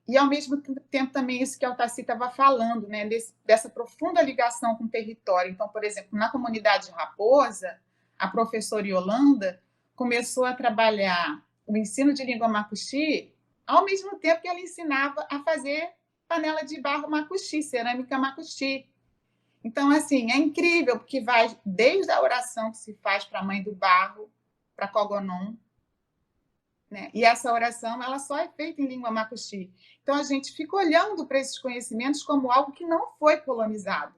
E ao mesmo tempo também isso que a Altaci estava falando, né? Dessa profunda ligação com o território. Então, por exemplo, na comunidade Raposa, a professora Yolanda começou a trabalhar o ensino de língua macuxi ao mesmo tempo que ela ensinava a fazer panela de barro macuxi, cerâmica macuxi. Então, assim, é incrível, porque vai desde a oração que se faz para a mãe do barro, para Kogonon, né? E essa oração ela só é feita em língua macuxi. Então, a gente fica olhando para esses conhecimentos como algo que não foi colonizado.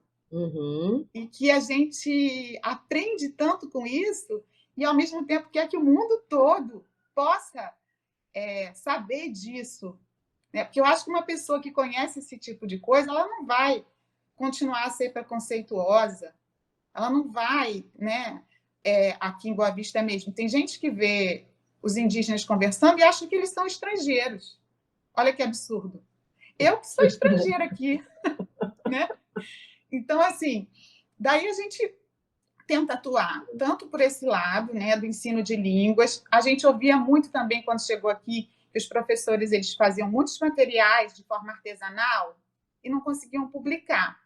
E que a gente aprende tanto com isso e, ao mesmo tempo, quer que o mundo todo possa saber disso. Né? Porque eu acho que uma pessoa que conhece esse tipo de coisa, ela não vai continuar a ser preconceituosa, ela não vai, né? Aqui em Boa Vista mesmo, tem gente que vê os indígenas conversando e acha que eles são estrangeiros. Olha que absurdo. Eu que sou estrangeira aqui, né? Então, assim, daí a gente tenta atuar tanto por esse lado, né, do ensino de línguas. A gente ouvia muito também quando chegou aqui que os professores eles faziam muitos materiais de forma artesanal e não conseguiam publicar.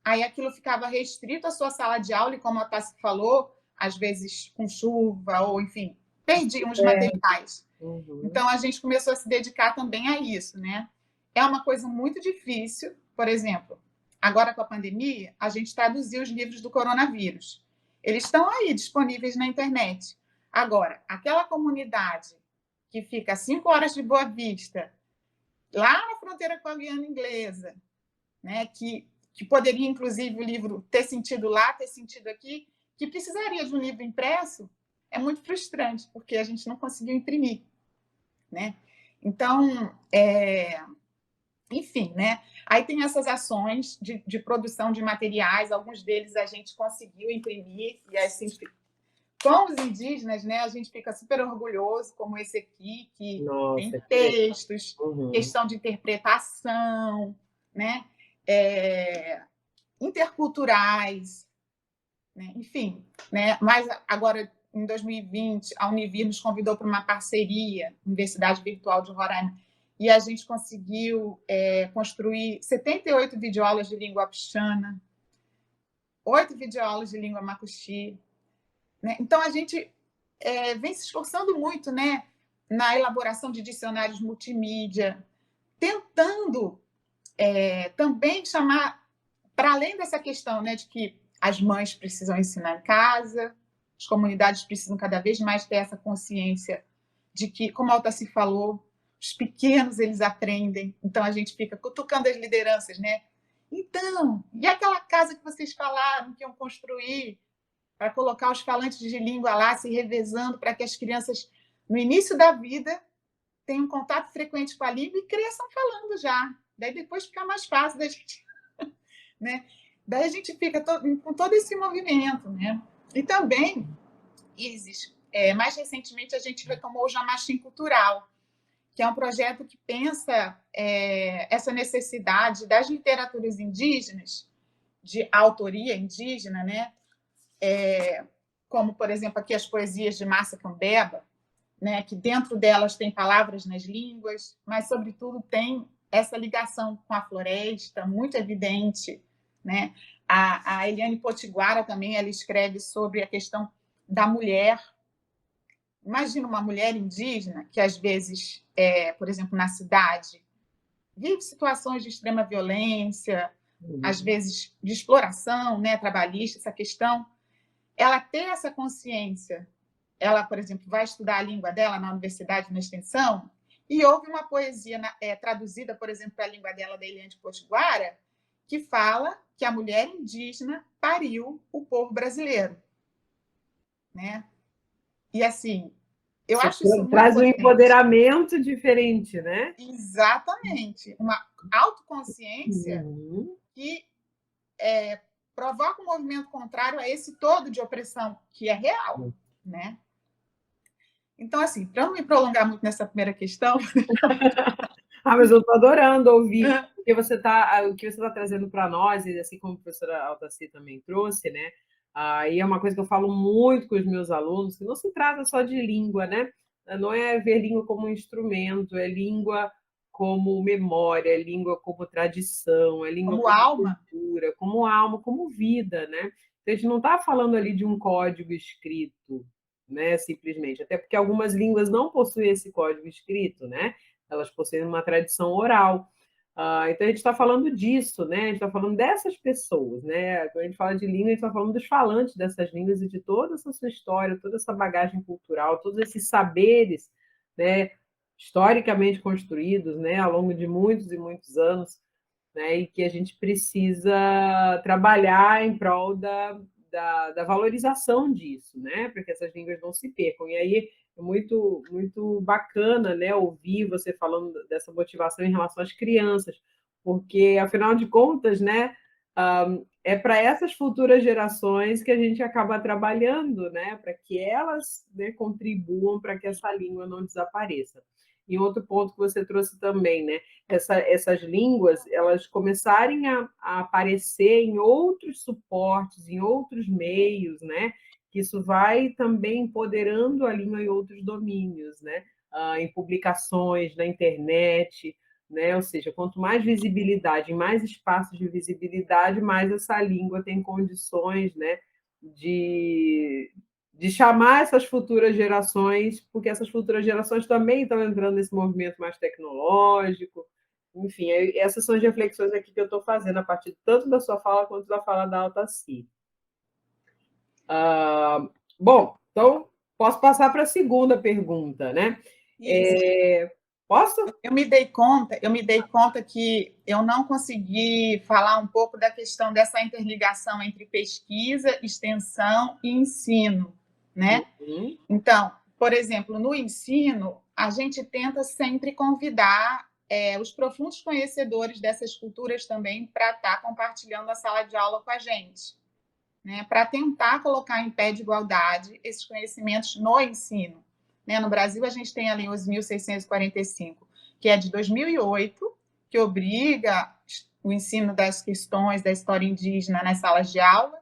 Aí aquilo ficava restrito à sua sala de aula e, como a Tassi falou, às vezes com chuva ou, enfim, perdiam os materiais. Então a gente começou a se dedicar também a isso, né? É uma coisa muito difícil, por exemplo, agora com a pandemia, a gente traduziu os livros do coronavírus. Eles estão aí disponíveis na internet. Agora, aquela comunidade que fica a 5 horas de Boa Vista, lá na fronteira com a Guiana Inglesa, né, que poderia, inclusive, o livro ter sentido lá, ter sentido aqui, que precisaria de um livro impresso, é muito frustrante, porque a gente não conseguiu imprimir. Né? Então, enfim, né? Aí tem essas ações de produção de materiais, alguns deles a gente conseguiu imprimir, e assim, com os indígenas, né, a gente fica super orgulhoso, como esse aqui, que tem textos, questão de interpretação, né? Interculturais, né? Enfim, né? Mas agora, em 2020, a Univir nos convidou para uma parceria, Universidade Virtual de Roraima, e a gente conseguiu construir 78 videoaulas de língua pixana, 8 videoaulas de língua macuxi. Né? Então, a gente vem se esforçando muito, né, na elaboração de dicionários multimídia, tentando também chamar, para além dessa questão, né, de que as mães precisam ensinar em casa, as comunidades precisam cada vez mais ter essa consciência de que, como a Altaci falou, os pequenos eles aprendem, então a gente fica cutucando as lideranças, né? Então, e aquela casa que vocês falaram que iam construir para colocar os falantes de língua lá se revezando para que as crianças, no início da vida, tenham contato frequente com a língua e cresçam falando já. Daí depois fica mais fácil da gente... Né? Daí a gente fica com todo esse movimento. Né? E também, Isis, mais recentemente a gente retomou o Jamachim Cultural, que é um projeto que pensa essa necessidade das literaturas indígenas, de autoria indígena, né? Como, por exemplo, aqui as poesias de Márcia Cambeba, né? Que dentro delas tem palavras nas línguas, mas, sobretudo, tem essa ligação com a floresta, muito evidente. Né? A Eliane Potiguara também ela escreve sobre a questão da mulher. Imagina uma mulher indígena que, às vezes, por exemplo, na cidade, vive situações de extrema violência, às vezes de exploração, né, trabalhista, essa questão. Ela ter essa consciência, ela, por exemplo, vai estudar a língua dela na universidade, na extensão, e houve uma poesia traduzida, por exemplo, para a língua dela, da Eliane Potiguara, que fala que a mulher indígena pariu o povo brasileiro. Né? E, assim, eu acho isso muito traz potente. Um empoderamento diferente, né? Exatamente. Uma autoconsciência que provoca um movimento contrário a esse todo de opressão que é real. Né? Então, assim, para não me prolongar muito nessa primeira questão... Mas eu estou adorando ouvir o que você está trazendo para nós, e assim como a professora Altaci também trouxe, né? E é uma coisa que eu falo muito com os meus alunos, que não se trata só de língua, né? Não é ver língua como um instrumento, é língua como memória, é língua como tradição, é língua como alma, cultura, como alma, como vida, né? Então, a gente não está falando ali de um código escrito, né? Simplesmente, até porque algumas línguas não possuem esse código escrito, né? elas possuem uma tradição oral. Então, a gente está falando disso, né? A gente está falando dessas pessoas, né? Quando a gente fala de língua, a gente está falando dos falantes dessas línguas e de toda essa sua história, toda essa bagagem cultural, todos esses saberes, né, historicamente construídos, né, ao longo de muitos e muitos anos, né, e que a gente precisa trabalhar em prol da valorização disso, né, para que essas línguas não se percam. E aí é muito, muito bacana, né, ouvir você falando dessa motivação em relação às crianças, porque, afinal de contas, né, é para essas futuras gerações que a gente acaba trabalhando, né, para que elas, né, contribuam para que essa língua não desapareça. E outro ponto que você trouxe também, né, essas línguas, elas começarem a aparecer em outros suportes, em outros meios, né, que isso vai também empoderando a língua em outros domínios, né, em publicações, na internet, né, ou seja, quanto mais visibilidade, mais espaços de visibilidade, mais essa língua tem condições, né, de chamar essas futuras gerações, porque essas futuras gerações também estão entrando nesse movimento mais tecnológico. Enfim, essas são as reflexões aqui que eu estou fazendo a partir tanto da sua fala quanto da fala da Altaci. Bom, então posso passar para a segunda pergunta, né? Posso? Eu me dei conta que eu não consegui falar um pouco da questão dessa interligação entre pesquisa, extensão e ensino, né? Uhum. Então, por exemplo, no ensino, a gente tenta sempre convidar os profundos conhecedores dessas culturas também para estar compartilhando a sala de aula com a gente, né? Para tentar colocar em pé de igualdade esses conhecimentos no ensino. Né? No Brasil, a gente tem ali os 1645, que é de 2008, que obriga o ensino das questões da história indígena nas salas de aula,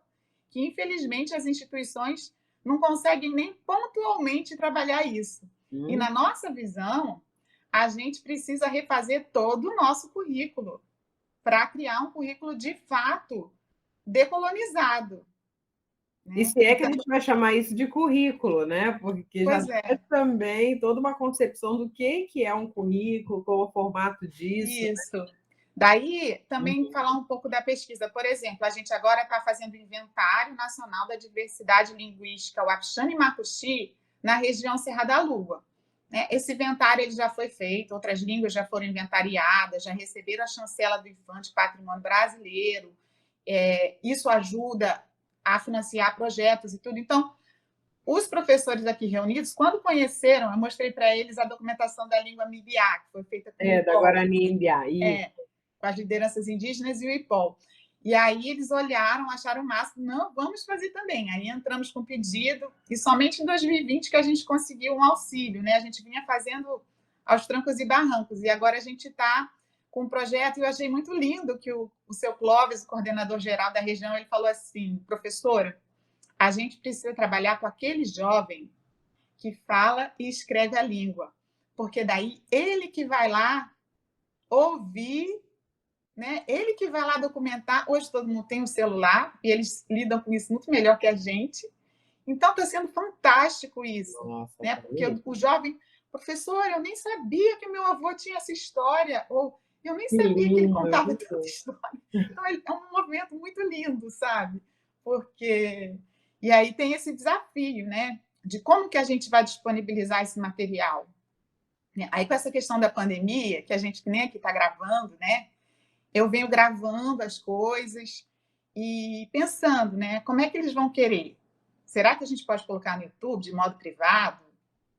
que, infelizmente, as instituições não conseguem nem pontualmente trabalhar isso. E, na nossa visão, a gente precisa refazer todo o nosso currículo para criar um currículo, de fato, decolonizado. Né? E se é que a gente vai chamar isso de currículo, né? Porque já é também toda uma concepção do que é um currículo, qual o formato disso. Isso. Né? Daí, também falar um pouco da pesquisa. Por exemplo, a gente agora está fazendo o Inventário Nacional da Diversidade Linguística Wapixana-Macuxi na região Serra da Lua. Né? Esse inventário ele já foi feito, outras línguas já foram inventariadas, já receberam a chancela do Infante Patrimônio Brasileiro. Isso ajuda a financiar projetos e tudo. Então, os professores aqui reunidos, quando conheceram, eu mostrei para eles a documentação da língua Mibiá, que foi feita com o da Guarani Imbiá. Com as lideranças indígenas e o IPOL. E aí eles olharam, acharam o máximo, não, vamos fazer também. Aí entramos com pedido, e somente em 2020 que a gente conseguiu um auxílio, né? A gente vinha fazendo aos trancos e barrancos, e agora a gente está com um projeto, e eu achei muito lindo que o seu Clóvis, o coordenador geral da região, ele falou assim, professora, a gente precisa trabalhar com aquele jovem que fala e escreve a língua, porque daí ele que vai lá ouvir, né? Ele que vai lá documentar. Hoje todo mundo tem um celular e eles lidam com isso muito melhor que a gente. Então está sendo fantástico isso. Nossa, né? Porque o jovem, professor, eu nem sabia que meu avô tinha essa história, ou eu nem sabia que ele contava tanta história. Então é um movimento muito lindo, sabe? Porque. E aí tem esse desafio, né? De como que a gente vai disponibilizar esse material. Aí, com essa questão da pandemia, que a gente nem aqui está gravando, né? Eu venho gravando as coisas e pensando, né? Como é que eles vão querer? Será que a gente pode colocar no YouTube de modo privado?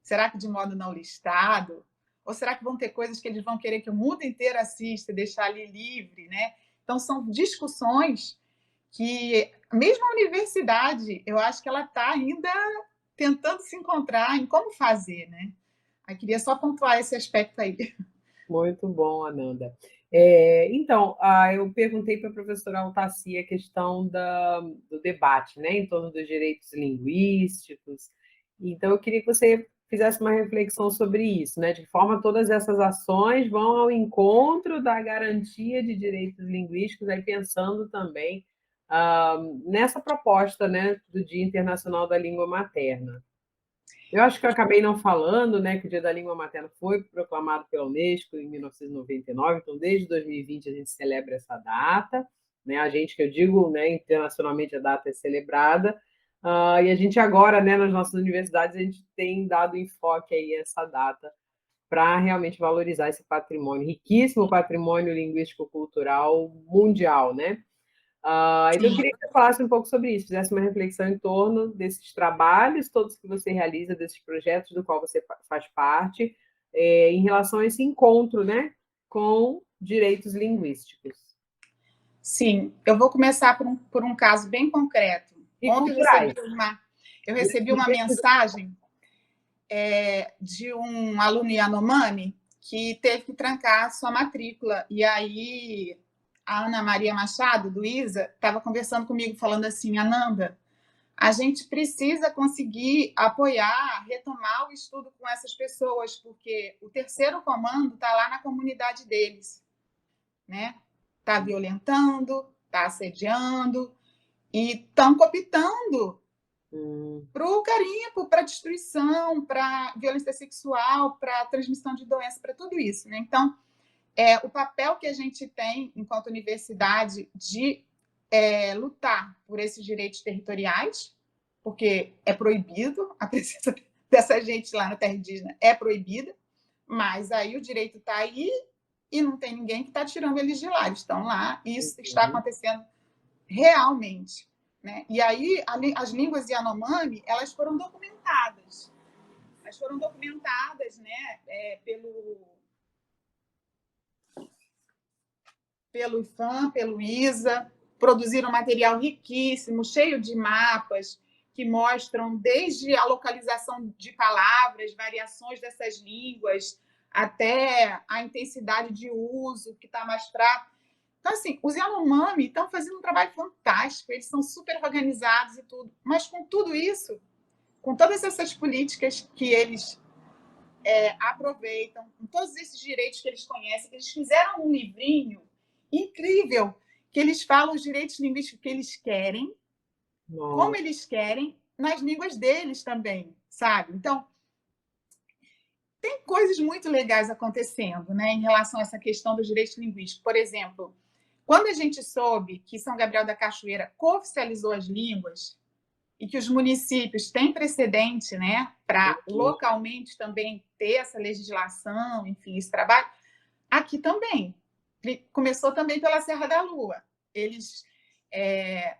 Será que de modo não listado? Ou será que vão ter coisas que eles vão querer que o mundo inteiro assista e deixar ali livre, né? Então, são discussões que, mesmo a universidade, eu acho que ela está ainda tentando se encontrar em como fazer, né? Eu queria só pontuar esse aspecto aí. Muito bom, Ananda. Então, eu perguntei para a professora Altaci a questão do debate, né, em torno dos direitos linguísticos. Então, eu queria que você fizesse uma reflexão sobre isso, né, de que forma todas essas ações vão ao encontro da garantia de direitos linguísticos, aí pensando também nessa proposta, né, do Dia Internacional da Língua Materna. Eu acho que eu acabei não falando, né, que o Dia da Língua Materna foi proclamado pela Unesco em 1999, então desde 2020 a gente celebra essa data, né, a gente, que eu digo, né, internacionalmente a data é celebrada, e a gente agora, né, nas nossas universidades, a gente tem dado enfoque aí a essa data para realmente valorizar esse patrimônio, riquíssimo patrimônio linguístico-cultural mundial, né? Então, eu Sim. queria que você falasse um pouco sobre isso, fizesse uma reflexão em torno desses trabalhos todos que você realiza, desses projetos do qual você faz parte, em relação a esse encontro, né, com direitos linguísticos. Sim, eu vou começar por um caso bem concreto. E Ontem culturais. eu recebi uma mensagem de um aluno Yanomami que teve que trancar sua matrícula. E aí a Ana Maria Machado, do ISA, estava conversando comigo, falando assim, Ananda, a gente precisa conseguir apoiar, retomar o estudo com essas pessoas, porque o terceiro comando está lá na comunidade deles, né? Está violentando, está assediando e estão cooptando para o garimpo, para destruição, para violência sexual, para transmissão de doença, para tudo isso, né? Então, o papel que a gente tem, enquanto universidade, de lutar por esses direitos territoriais, porque é proibido, a presença dessa gente lá na terra indígena é proibida, mas aí o direito está aí e não tem ninguém que está tirando eles de lá. Eles estão lá e isso está acontecendo realmente. Né? E aí as línguas Yanomami, elas foram documentadas. Elas foram documentadas, né, pelo IFAM, pelo ISA, produziram material riquíssimo, cheio de mapas, que mostram desde a localização de palavras, variações dessas línguas, até a intensidade de uso, que está mais fraco. Então, assim, os Yanomami estão fazendo um trabalho fantástico, eles são super organizados e tudo, mas com tudo isso, com todas essas políticas que eles aproveitam, com todos esses direitos que eles conhecem, eles fizeram um livrinho incrível, que eles falam os direitos linguísticos que eles querem, como eles querem, nas línguas deles também, sabe? Então, tem coisas muito legais acontecendo, né, em relação a essa questão dos direitos linguísticos. Por exemplo, quando a gente soube que São Gabriel da Cachoeira cooficializou as línguas e que os municípios têm precedente, né, para localmente também ter essa legislação, enfim, esse trabalho, aqui também. Começou também pela Serra da Lua. Eles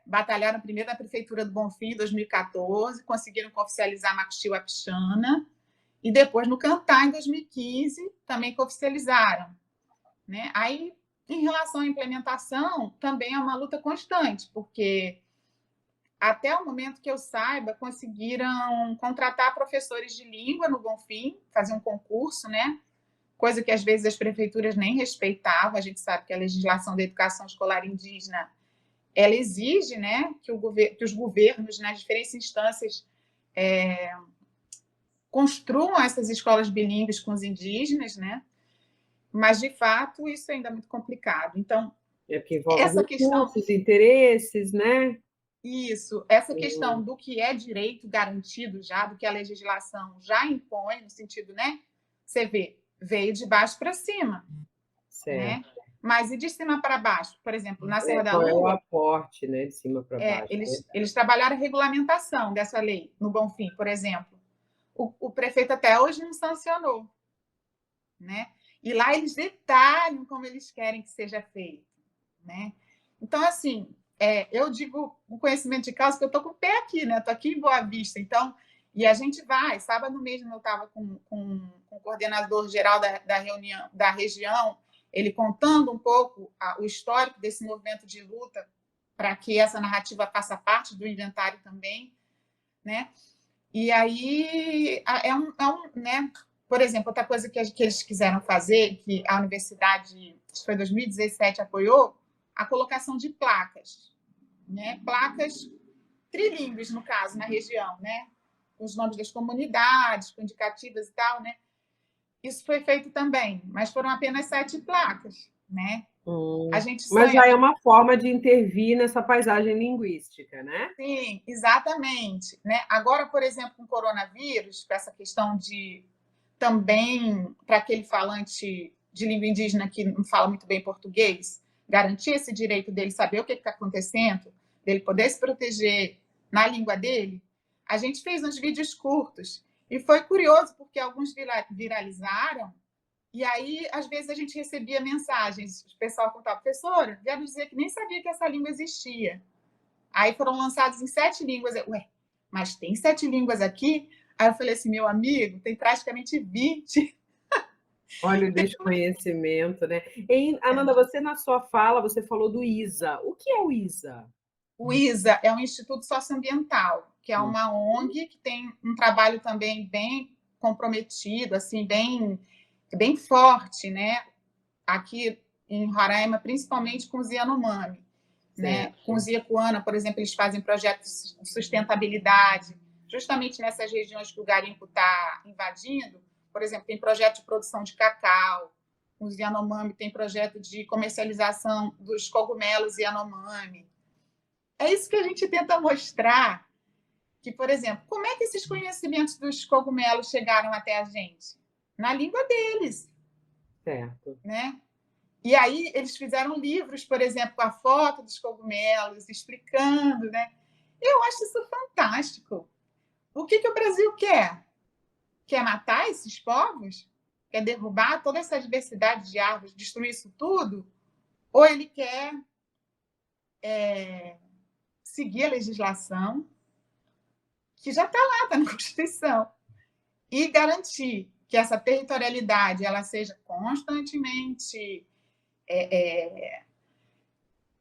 batalharam primeiro na Prefeitura do Bonfim, em 2014, conseguiram oficializar Macuxi Wapixana, e depois no Cantá, em 2015, também oficializaram. Né? Aí, em relação à implementação, também é uma luta constante, porque até o momento que eu saiba, conseguiram contratar professores de língua no Bonfim, fazer um concurso, né? Coisa que às vezes as prefeituras nem respeitavam. A gente sabe que a legislação da educação escolar indígena ela exige, né, que os governos, nas diferentes instâncias, construam essas escolas bilíngues com os indígenas, né? Mas de fato isso ainda é muito complicado. Então, porque envolve essa questão, recursos, interesses, né? isso, essa questão do que é direito garantido já, do que a legislação já impõe, no sentido, né? Você vê, veio de baixo para cima, Certo. né? Mas e de cima para baixo? Por exemplo, na Serra da Qual é o Lua, aporte, né, de cima para baixo? eles trabalharam a regulamentação dessa lei, no Bonfim, por exemplo. O prefeito até hoje não sancionou, né? E lá eles detalham como eles querem que seja feito, né? Então, assim, eu digo o conhecimento de causa que eu estou com o pé aqui, né? Estou aqui em Boa Vista, então, e a gente vai. Sábado mesmo eu estava com o coordenador geral da reunião da região, ele contando um pouco o histórico desse movimento de luta para que essa narrativa faça parte do inventário também, né? E aí né? Por exemplo, outra coisa que eles quiseram fazer, que a universidade, acho que foi 2017, apoiou, a colocação de placas, né? Placas trilíngues, no caso, na região, né? Com os nomes das comunidades, com indicativas e tal, né? Isso foi feito também, mas foram apenas 7 placas, né? A gente Mas sonha. já é uma forma de intervir nessa paisagem linguística, né? Sim, exatamente. Né? Agora, por exemplo, com o coronavírus, com essa questão de também, para aquele falante de língua indígena que não fala muito bem português, garantir esse direito dele saber o que está acontecendo, dele poder se proteger na língua dele, a gente fez uns vídeos curtos. E foi curioso, porque alguns viralizaram, e aí, às vezes, a gente recebia mensagens, o pessoal contava, professora, vieram dizer que nem sabia que essa língua existia. Aí foram lançados em 7 línguas. Ué, mas tem 7 línguas aqui? Aí eu falei assim, meu amigo, tem praticamente 20. Olha o desconhecimento, né? Ananda, você na sua fala, você falou do ISA. O que é o ISA? O ISA é um Instituto Socioambiental, que é uma ONG que tem um trabalho também bem comprometido, assim, bem forte, né? Aqui em Roraima, principalmente com os Yanomami. Né? Com os Iacuana, por exemplo, eles fazem projetos de sustentabilidade, justamente nessas regiões que o garimpo está invadindo. Por exemplo, tem projeto de produção de cacau, os Yanomami tem projeto de comercialização dos cogumelos Yanomami. É isso que a gente tenta mostrar, que, por exemplo, como é que esses conhecimentos dos cogumelos chegaram até a gente? Na língua deles. Certo. Né? E aí eles fizeram livros, por exemplo, com a foto dos cogumelos, explicando, né? Eu acho isso fantástico. O que o Brasil quer? Quer matar esses povos? Quer derrubar toda essa diversidade de árvores, destruir isso tudo? Ou ele quer seguir a legislação que já está lá, está na Constituição, e garantir que essa territorialidade ela seja constantemente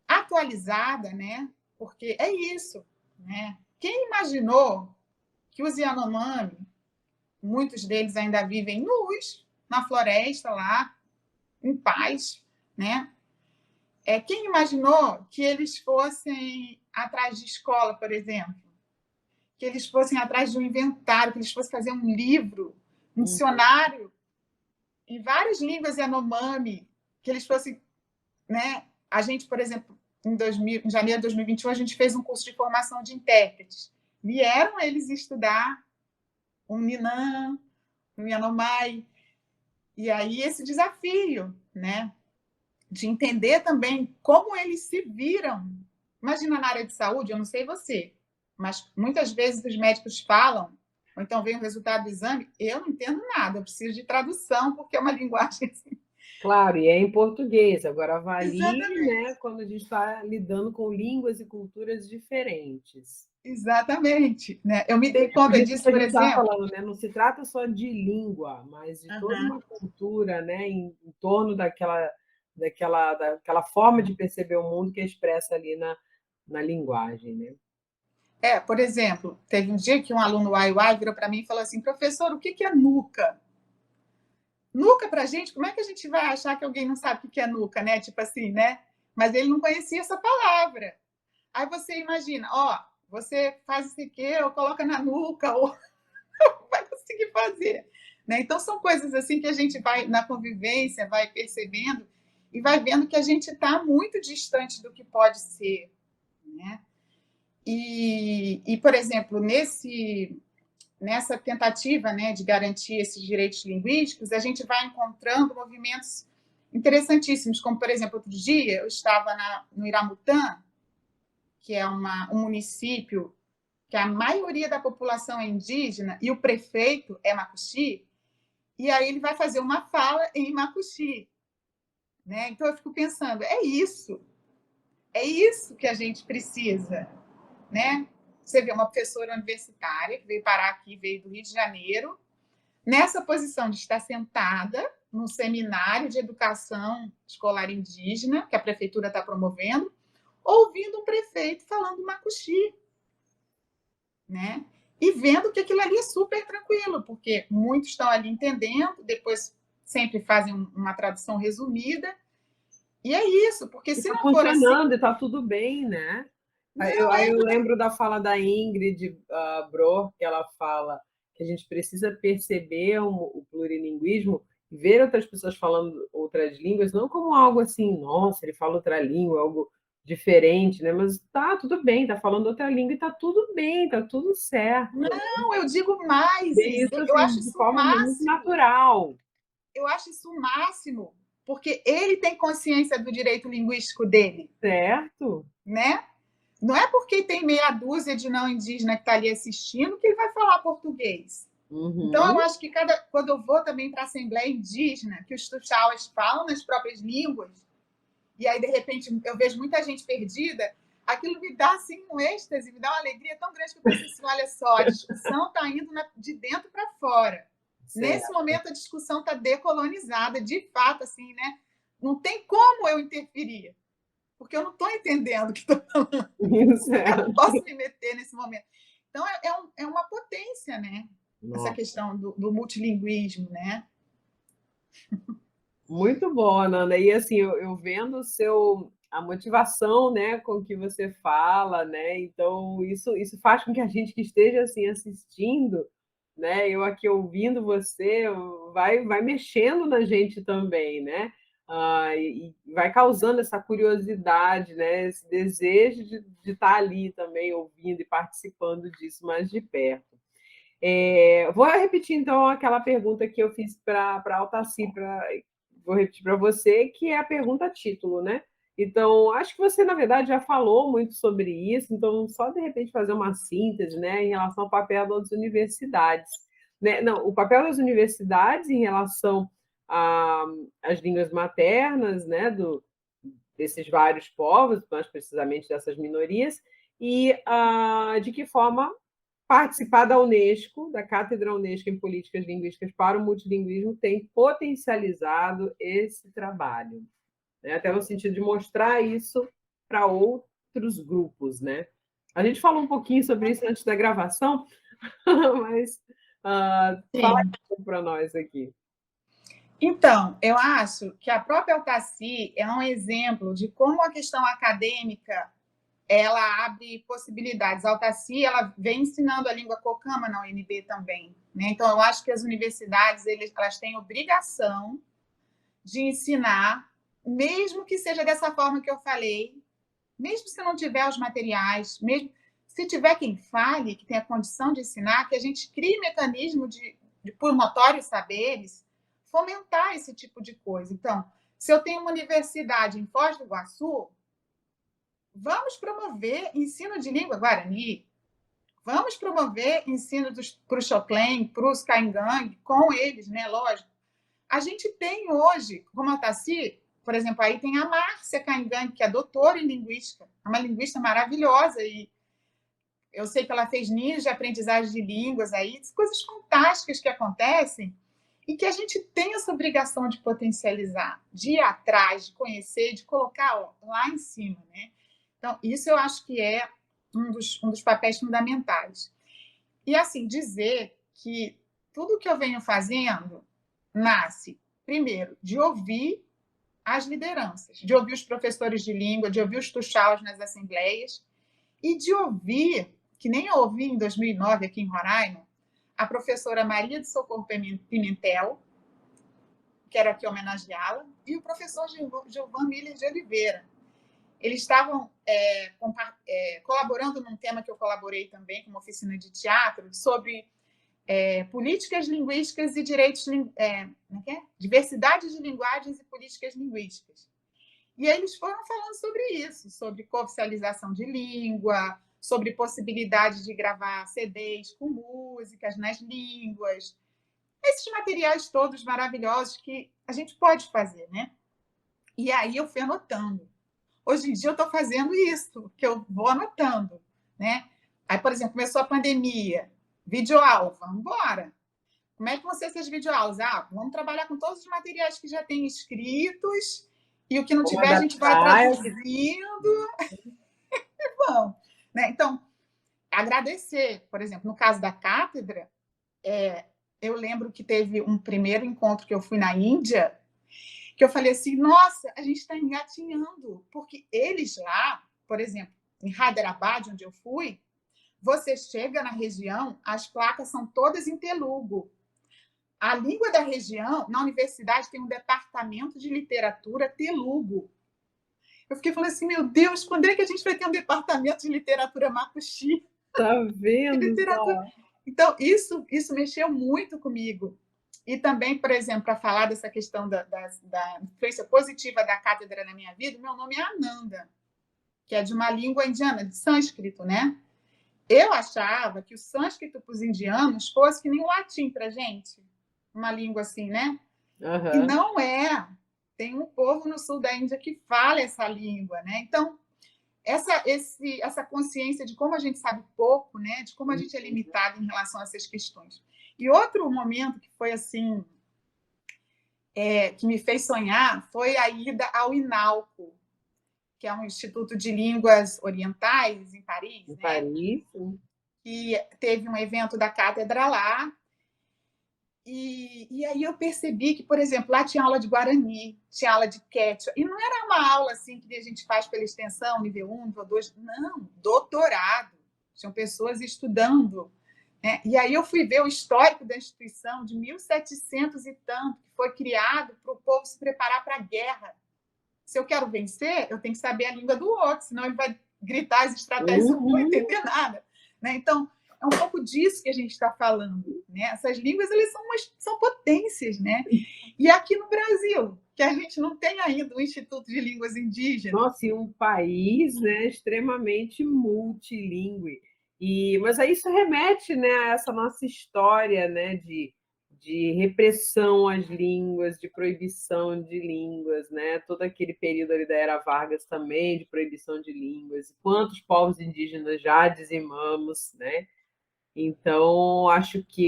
atualizada, né? Porque é isso, né? Quem imaginou que os Yanomami, muitos deles ainda vivem nus, na floresta lá, em paz, né? Quem imaginou que eles fossem atrás de escola, por exemplo? Que eles fossem atrás de um inventário, que eles fossem fazer um livro, um dicionário, em várias línguas Yanomami, que eles fossem, né? A gente, por exemplo, em janeiro de 2021, a gente fez um curso de formação de intérpretes. Vieram eles estudar um Ninã, um Yanomai, e aí esse desafio, né, de entender também como eles se viram. Imagina na área de saúde, eu não sei você, mas muitas vezes os médicos falam, ou então vem o resultado do exame, eu não entendo nada, eu preciso de tradução, porque é uma linguagem assim. Claro, e é em português. Agora, avalie, Exatamente. né, quando a gente está lidando com línguas e culturas diferentes. Exatamente. Né? Eu me dei conta disso, A por gente estava exemplo. falando, né? Não se trata só de língua, mas de toda uma cultura, né? Em torno daquela forma de perceber o mundo que é expressa ali na linguagem, né? Por exemplo, teve um dia que um aluno UAI virou para mim e falou assim, professor, o que é nuca? Nuca para a gente, como é que a gente vai achar que alguém não sabe o que é nuca, né? Tipo assim, né? Mas ele não conhecia essa palavra. Aí você imagina, você faz isso aqui, ou coloca na nuca, ou não vai conseguir fazer. Né? Então, são coisas assim que a gente vai, na convivência, vai percebendo e vai vendo que a gente está muito distante do que pode ser. Né? E, por exemplo, nessa tentativa, né, de garantir esses direitos linguísticos, a gente vai encontrando movimentos interessantíssimos, como, por exemplo, outro dia eu estava no Iramutã, que é um município que a maioria da população é indígena e o prefeito é macuxi, e aí ele vai fazer uma fala em macuxi. Né? Então eu fico pensando, é isso que a gente precisa. Né? Você vê uma professora universitária que veio parar aqui, veio do Rio de Janeiro, nessa posição de estar sentada num seminário de educação escolar indígena, que a prefeitura está promovendo, ouvindo um prefeito falando macuxi. Né? E vendo que aquilo ali é super tranquilo, porque muitos estão ali entendendo, depois sempre fazem uma tradução resumida, e é isso, porque se Está não for assim... funcionando e está tudo bem, né? Não, Eu lembro da fala da Ingrid Brohr, que ela fala que a gente precisa perceber o plurilinguismo ver outras pessoas falando outras línguas, não como algo assim, nossa, ele fala outra língua, algo diferente, né? Mas tá tudo bem, tá falando outra língua e tá tudo bem, tá tudo certo. Não, eu digo mais, Ver isso eu assim, acho de isso o forma muito máximo. natural. Eu acho isso o máximo, porque ele tem consciência do direito linguístico dele, Certo? né? Não é porque tem meia dúzia de não indígena que está ali assistindo que ele vai falar português. Então, eu Uhum. acho que quando eu vou também para a Assembleia Indígena, que os tuxauas falam nas próprias línguas, e aí, de repente, eu vejo muita gente perdida, aquilo me dá assim, um êxtase, me dá uma alegria tão grande que eu penso assim: olha só, a discussão está indo de dentro para fora. Nesse Certo. momento, a discussão está decolonizada, de fato, assim, né? Não tem como eu interferir, porque eu não estou entendendo o que estou falando. Eu não Certo. posso me meter nesse momento. Então, é uma potência, né? Essa Nossa. questão do multilinguismo, né? Muito bom, Nanda. E assim, eu vendo a motivação, né, com que você fala, né? Então, isso faz com que a gente que esteja assim assistindo, né, eu aqui ouvindo você, vai mexendo na gente também, né? E vai causando essa curiosidade, né? Esse desejo de estar ali também ouvindo e participando disso mais de perto. Vou repetir, então, aquela pergunta que eu fiz para a Altaci, vou repetir para você, que é a pergunta título, né? Então, acho que você, na verdade, já falou muito sobre isso, então, só de repente fazer uma síntese, né, em relação ao papel das universidades. Né? Não, o papel das universidades em relação às línguas maternas, né, desses vários povos, mais precisamente dessas minorias, e de que forma participar da Unesco, da Cátedra Unesco em Políticas Linguísticas para o Multilinguismo, tem potencializado esse trabalho, né? Até no sentido de mostrar isso para outros grupos, né? A gente falou um pouquinho sobre isso antes da gravação, mas fala para nós aqui. Então, eu acho que a própria Altaci é um exemplo de como a questão acadêmica ela abre possibilidades. A Altaci ela vem ensinando a língua cocama na UNB também, né? Então, eu acho que as universidades elas têm obrigação de ensinar, mesmo que seja dessa forma que eu falei, mesmo se não tiver os materiais, mesmo se tiver quem fale, que tenha condição de ensinar, que a gente crie mecanismo por notórios saberes, fomentar esse tipo de coisa. Então, se eu tenho uma universidade em Foz do Iguaçu, vamos promover ensino de língua guarani, vamos promover ensino para o Xoclen, para os Caingangue, com eles, né? Lógico. A gente tem hoje, como a Tassi, por exemplo, aí tem a Márcia Caingangue, que é doutora em linguística, é uma linguista maravilhosa, e eu sei que ela fez ninhos de aprendizagem de línguas aí, coisas fantásticas que acontecem e que a gente tem essa obrigação de potencializar, de ir atrás, de conhecer, de colocar lá em cima, né? Então, isso eu acho que é um dos papéis fundamentais. E, assim, dizer que tudo que eu venho fazendo nasce, primeiro, de ouvir as lideranças, de ouvir os professores de língua, de ouvir os tuxaus nas assembleias e de ouvir, que nem eu ouvi em 2009 aqui em Roraima, a professora Maria de Socorro Pimentel, quero aqui homenageá-la, e o professor Gilvan Miller de Oliveira. Eles estavam colaborando num tema que eu colaborei também, com uma oficina de teatro, sobre políticas linguísticas e direitos... diversidade de linguagens e políticas linguísticas. E aí eles foram falando sobre isso, sobre cooficialização de língua, sobre possibilidade de gravar CDs com músicas nas línguas, esses materiais todos maravilhosos que a gente pode fazer, né? E aí eu fui anotando. Hoje em dia eu estou fazendo isso, que eu vou anotando, né? Aí, por exemplo, começou a pandemia, videoaula, vamos embora. Como é que vão ser essas videoaulas? Vamos trabalhar com todos os materiais que já tem escritos e o que não tiver a gente vai traduzindo. Bom, né? Então, agradecer, por exemplo, no caso da cátedra, eu lembro que teve um primeiro encontro que eu fui na Índia, que eu falei assim, nossa, a gente está engatinhando, porque eles lá, por exemplo, em Hyderabad, onde eu fui, você chega na região, as placas são todas em telugu. a língua da região, na universidade, tem um departamento de literatura telugu. Eu fiquei falando assim, meu Deus, quando é que a gente vai ter um departamento de literatura macuxi? Tá vendo Literatura. só? Então, isso mexeu muito comigo. E também, por exemplo, para falar dessa questão da influência positiva da cátedra na minha vida, meu nome é Ananda, que é de uma língua indiana, de sânscrito, né? Eu achava que o sânscrito para os indianos fosse que nem o latim para a gente, uma língua assim, né? E Aham. não é. Tem um povo no sul da Índia que fala essa língua, né? Então, essa consciência de como a gente sabe pouco, né? De como a gente é limitado em relação a essas questões. E outro momento que foi assim, que me fez sonhar, foi a ida ao INALCO, que é um Instituto de Línguas Orientais em Paris, Em né? Paris. E teve um evento da cátedra lá. E aí eu percebi que, por exemplo, lá tinha aula de Guarani, tinha aula de Quechua, e não era uma aula assim que a gente faz pela extensão, nível 1, nível 2, não, doutorado. Tinham pessoas estudando, né? E aí eu fui ver o histórico da instituição de 1700 e tanto, que foi criado para o povo se preparar para a guerra. Se eu quero vencer, eu tenho que saber a língua do outro, senão ele vai gritar as estratégias, eu não vou entender nada, né? Então, é um pouco disso que a gente está falando, né? Essas línguas, elas são potências, né? E aqui no Brasil, que a gente não tem ainda um Instituto de Línguas Indígenas. Nossa, e um país, né, extremamente multilingüe. Mas aí isso remete, né, a essa nossa história, né, de repressão às línguas, de proibição de línguas, né? Todo aquele período ali da Era Vargas também de proibição de línguas. Quantos povos indígenas já dizimamos, né? Então, acho que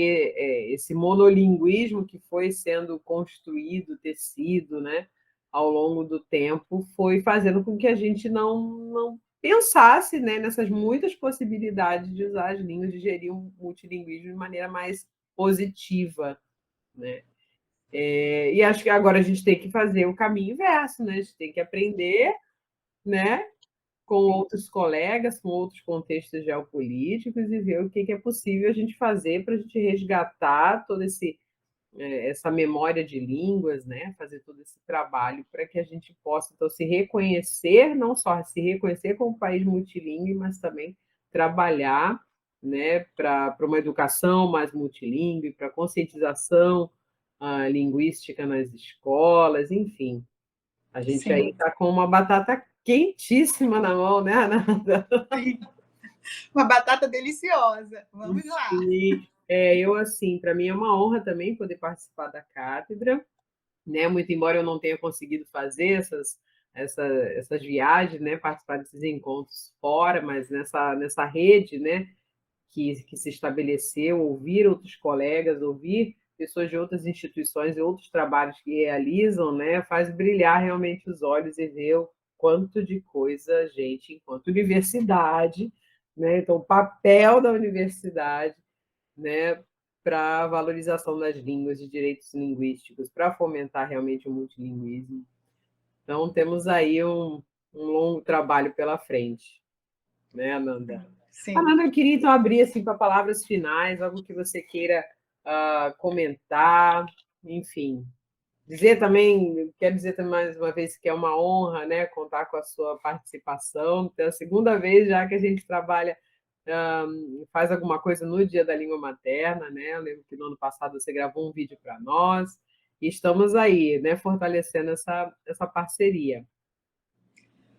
esse monolinguismo que foi sendo construído, tecido, né, ao longo do tempo, foi fazendo com que a gente não pensasse, né, nessas muitas possibilidades de usar as línguas, de gerir um multilinguismo de maneira mais positiva, né? E acho que agora a gente tem que fazer o caminho inverso, né? A gente tem que aprender, né, com outros colegas, com outros contextos geopolíticos e ver o que é possível a gente fazer para a gente resgatar toda essa memória de línguas, né? Fazer todo esse trabalho para que a gente possa então se reconhecer, não só se reconhecer como país multilingüe, mas também trabalhar, né, para uma educação mais multilingüe, para conscientização linguística nas escolas, enfim. A gente aí Sim. está com uma batata quentíssima na mão, né, Ananda? Sim. Uma batata deliciosa. Vamos lá. Sim. Eu, assim, para mim é uma honra também poder participar da cátedra, né? Muito embora eu não tenha conseguido fazer essas viagens, né? Participar desses encontros fora, mas nessa rede, né? Que se estabeleceu, ouvir outros colegas, ouvir pessoas de outras instituições e outros trabalhos que realizam, né, faz brilhar realmente os olhos e ver o quanto de coisa a gente, enquanto universidade, né, então o papel da universidade, né, para a valorização das línguas e direitos linguísticos, para fomentar realmente o multilinguismo. Então, temos aí um longo trabalho pela frente, né, Ananda? Sim. Ananda, eu queria então abrir assim, para palavras finais, algo que você queira comentar, enfim. Quero dizer também mais uma vez que é uma honra, né, contar com a sua participação. Então, é a segunda vez já que a gente trabalha, faz alguma coisa no Dia da Língua Materna, né? Eu lembro que no ano passado você gravou um vídeo para nós e estamos aí, né, fortalecendo essa parceria.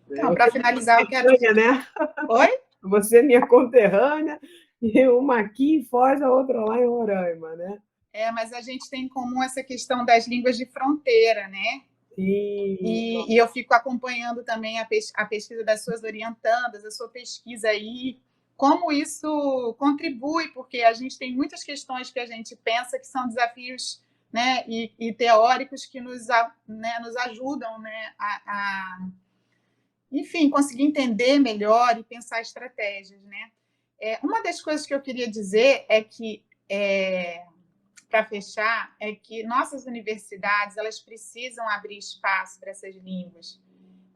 Então, para finalizar, eu quero. Né? Oi? Você é minha conterrânea, e uma aqui em Foz, a outra lá em Roraima, né? Mas a gente tem em comum essa questão das línguas de fronteira, né? Sim. E eu fico acompanhando também a pesquisa das suas orientandas, a sua pesquisa aí, como isso contribui, porque a gente tem muitas questões que a gente pensa que são desafios, né, e teóricos que nos ajudam, né, enfim, conseguir entender melhor e pensar estratégias, né? Uma das coisas que eu queria dizer é que para fechar, é que nossas universidades elas precisam abrir espaço para essas línguas.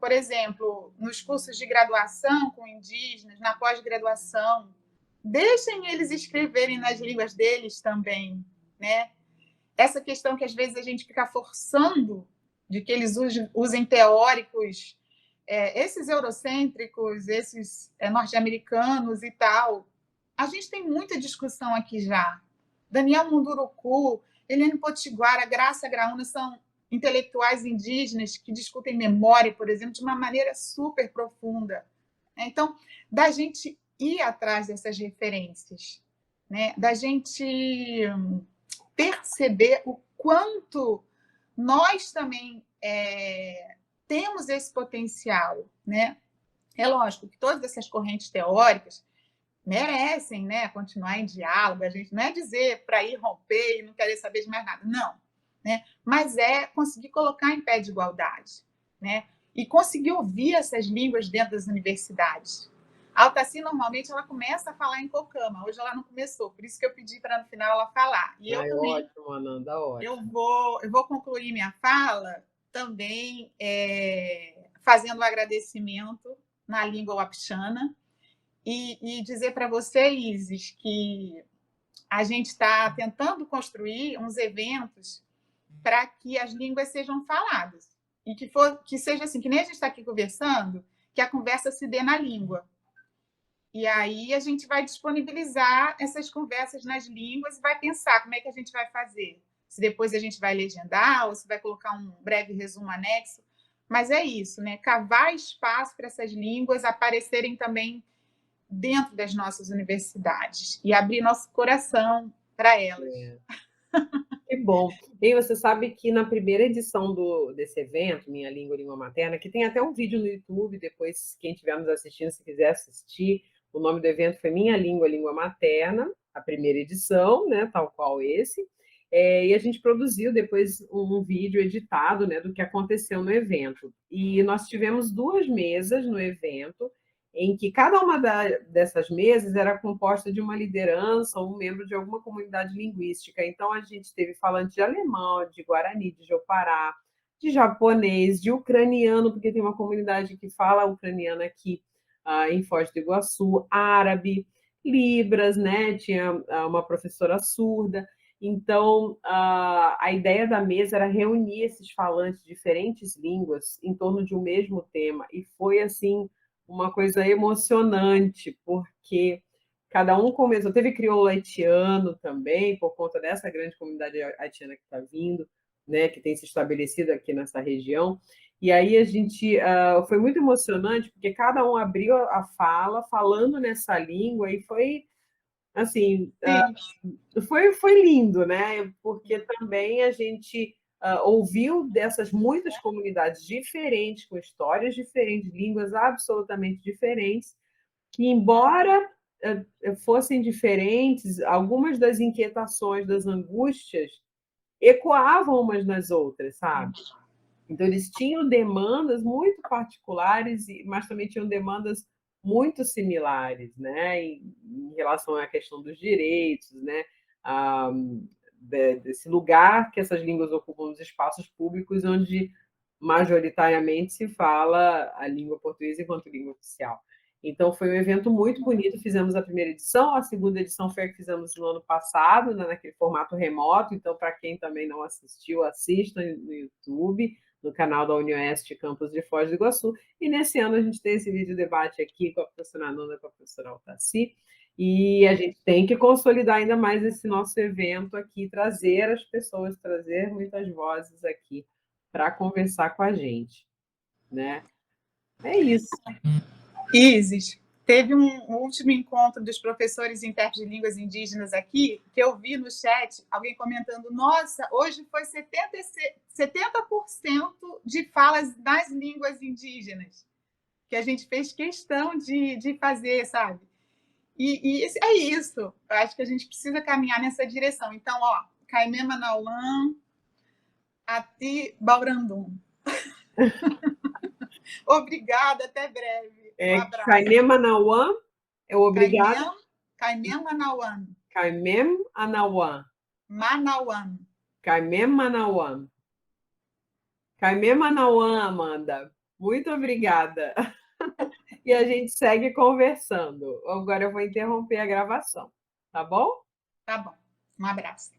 Por exemplo, nos cursos de graduação com indígenas, na pós-graduação, deixem eles escreverem nas línguas deles também, né? essa questão que às vezes a gente fica forçando de que eles usem teóricos, esses eurocêntricos, esses norte-americanos e tal. A gente tem muita discussão aqui já. Daniel Munduruku, Helene Potiguara, Graça Graúna são intelectuais indígenas que discutem memória, por exemplo, de uma maneira super profunda. Então, da gente ir atrás dessas referências, né? Da gente perceber o quanto nós também temos esse potencial, né? É lógico que todas essas correntes teóricas merecem, né, continuar em diálogo. A gente não é dizer para ir romper e não querer saber de mais nada, não, né? Mas é conseguir colocar em pé de igualdade, né? E conseguir ouvir essas línguas dentro das universidades. A Altaci, normalmente, ela começa a falar em Cocama. Hoje ela não começou, por isso que eu pedi para, no final, ela falar. E eu também... Ótimo, Ananda, ótimo. Eu vou concluir minha fala também fazendo um agradecimento na língua wapixana e dizer para você, Isis, que a gente está tentando construir uns eventos para que as línguas sejam faladas. E que seja assim, que nem a gente está aqui conversando, que a conversa se dê na língua. E aí a gente vai disponibilizar essas conversas nas línguas e vai pensar como é que a gente vai fazer. Se depois a gente vai legendar ou se vai colocar um breve resumo anexo. Mas é isso, né? Cavar espaço para essas línguas aparecerem também dentro das nossas universidades e abrir nosso coração para elas. Que bom. E você sabe que na primeira edição desse evento, Minha Língua, Língua Materna, que tem até um vídeo no YouTube, depois quem estiver nos assistindo, se quiser assistir, o nome do evento foi Minha Língua, Língua Materna, a primeira edição, né, tal qual esse, e a gente produziu depois um vídeo editado, né, do que aconteceu no evento. E nós tivemos 2 mesas no evento, em que cada uma dessas mesas era composta de uma liderança ou um membro de alguma comunidade linguística. Então, a gente teve falante de alemão, de guarani, de jopará, de japonês, de ucraniano, porque tem uma comunidade que fala ucraniano aqui em Foz do Iguaçu, árabe, libras, né? Tinha uma professora surda. Então, a ideia da mesa era reunir esses falantes de diferentes línguas em torno de um mesmo tema, e foi, assim, uma coisa emocionante, porque cada um começou. Teve crioulo haitiano também, por conta dessa grande comunidade haitiana que está vindo, né, que tem se estabelecido aqui nessa região. E aí a gente foi muito emocionante, porque cada um abriu a fala falando nessa língua, e foi assim, foi lindo, né? Porque também a gente ouviu dessas muitas comunidades diferentes, com histórias diferentes, línguas absolutamente diferentes, que, embora fossem diferentes, algumas das inquietações, das angústias, ecoavam umas nas outras, sabe? Então, eles tinham demandas muito particulares, mas também tinham demandas muito similares, né, em relação à questão dos direitos, né, desse lugar que essas línguas ocupam nos espaços públicos, onde majoritariamente se fala a língua portuguesa enquanto língua oficial. Então, foi um evento muito bonito. Fizemos a primeira edição, a segunda edição foi a que fizemos no ano passado, né, naquele formato remoto. Então, para quem também não assistiu, assista no YouTube, no canal da Unioeste Campus de Foz do Iguaçu. E nesse ano a gente tem esse vídeo debate aqui com a professora Ananda, com a professora Altaci, e a gente tem que consolidar ainda mais esse nosso evento aqui, trazer as pessoas, trazer muitas vozes aqui para conversar com a gente, né? É isso. Isis, teve um último encontro dos professores e intérpretes de línguas indígenas aqui, que eu vi no chat alguém comentando: nossa, hoje foi 70% de falas das línguas indígenas, que a gente fez questão de fazer, sabe? E é isso. Eu acho que a gente precisa caminhar nessa direção. Então, ó, Caimê Manauã, Ati Baurandum. Obrigada, até breve. Um abraço. Caimê Manauã, obrigada. Caimê Manauã. Caimê Manauã. Manauã. Caimê Manauã. Caimê Manauã, Amanda. Muito obrigada. E a gente segue conversando. Agora eu vou interromper a gravação, tá bom? Tá bom. Um abraço.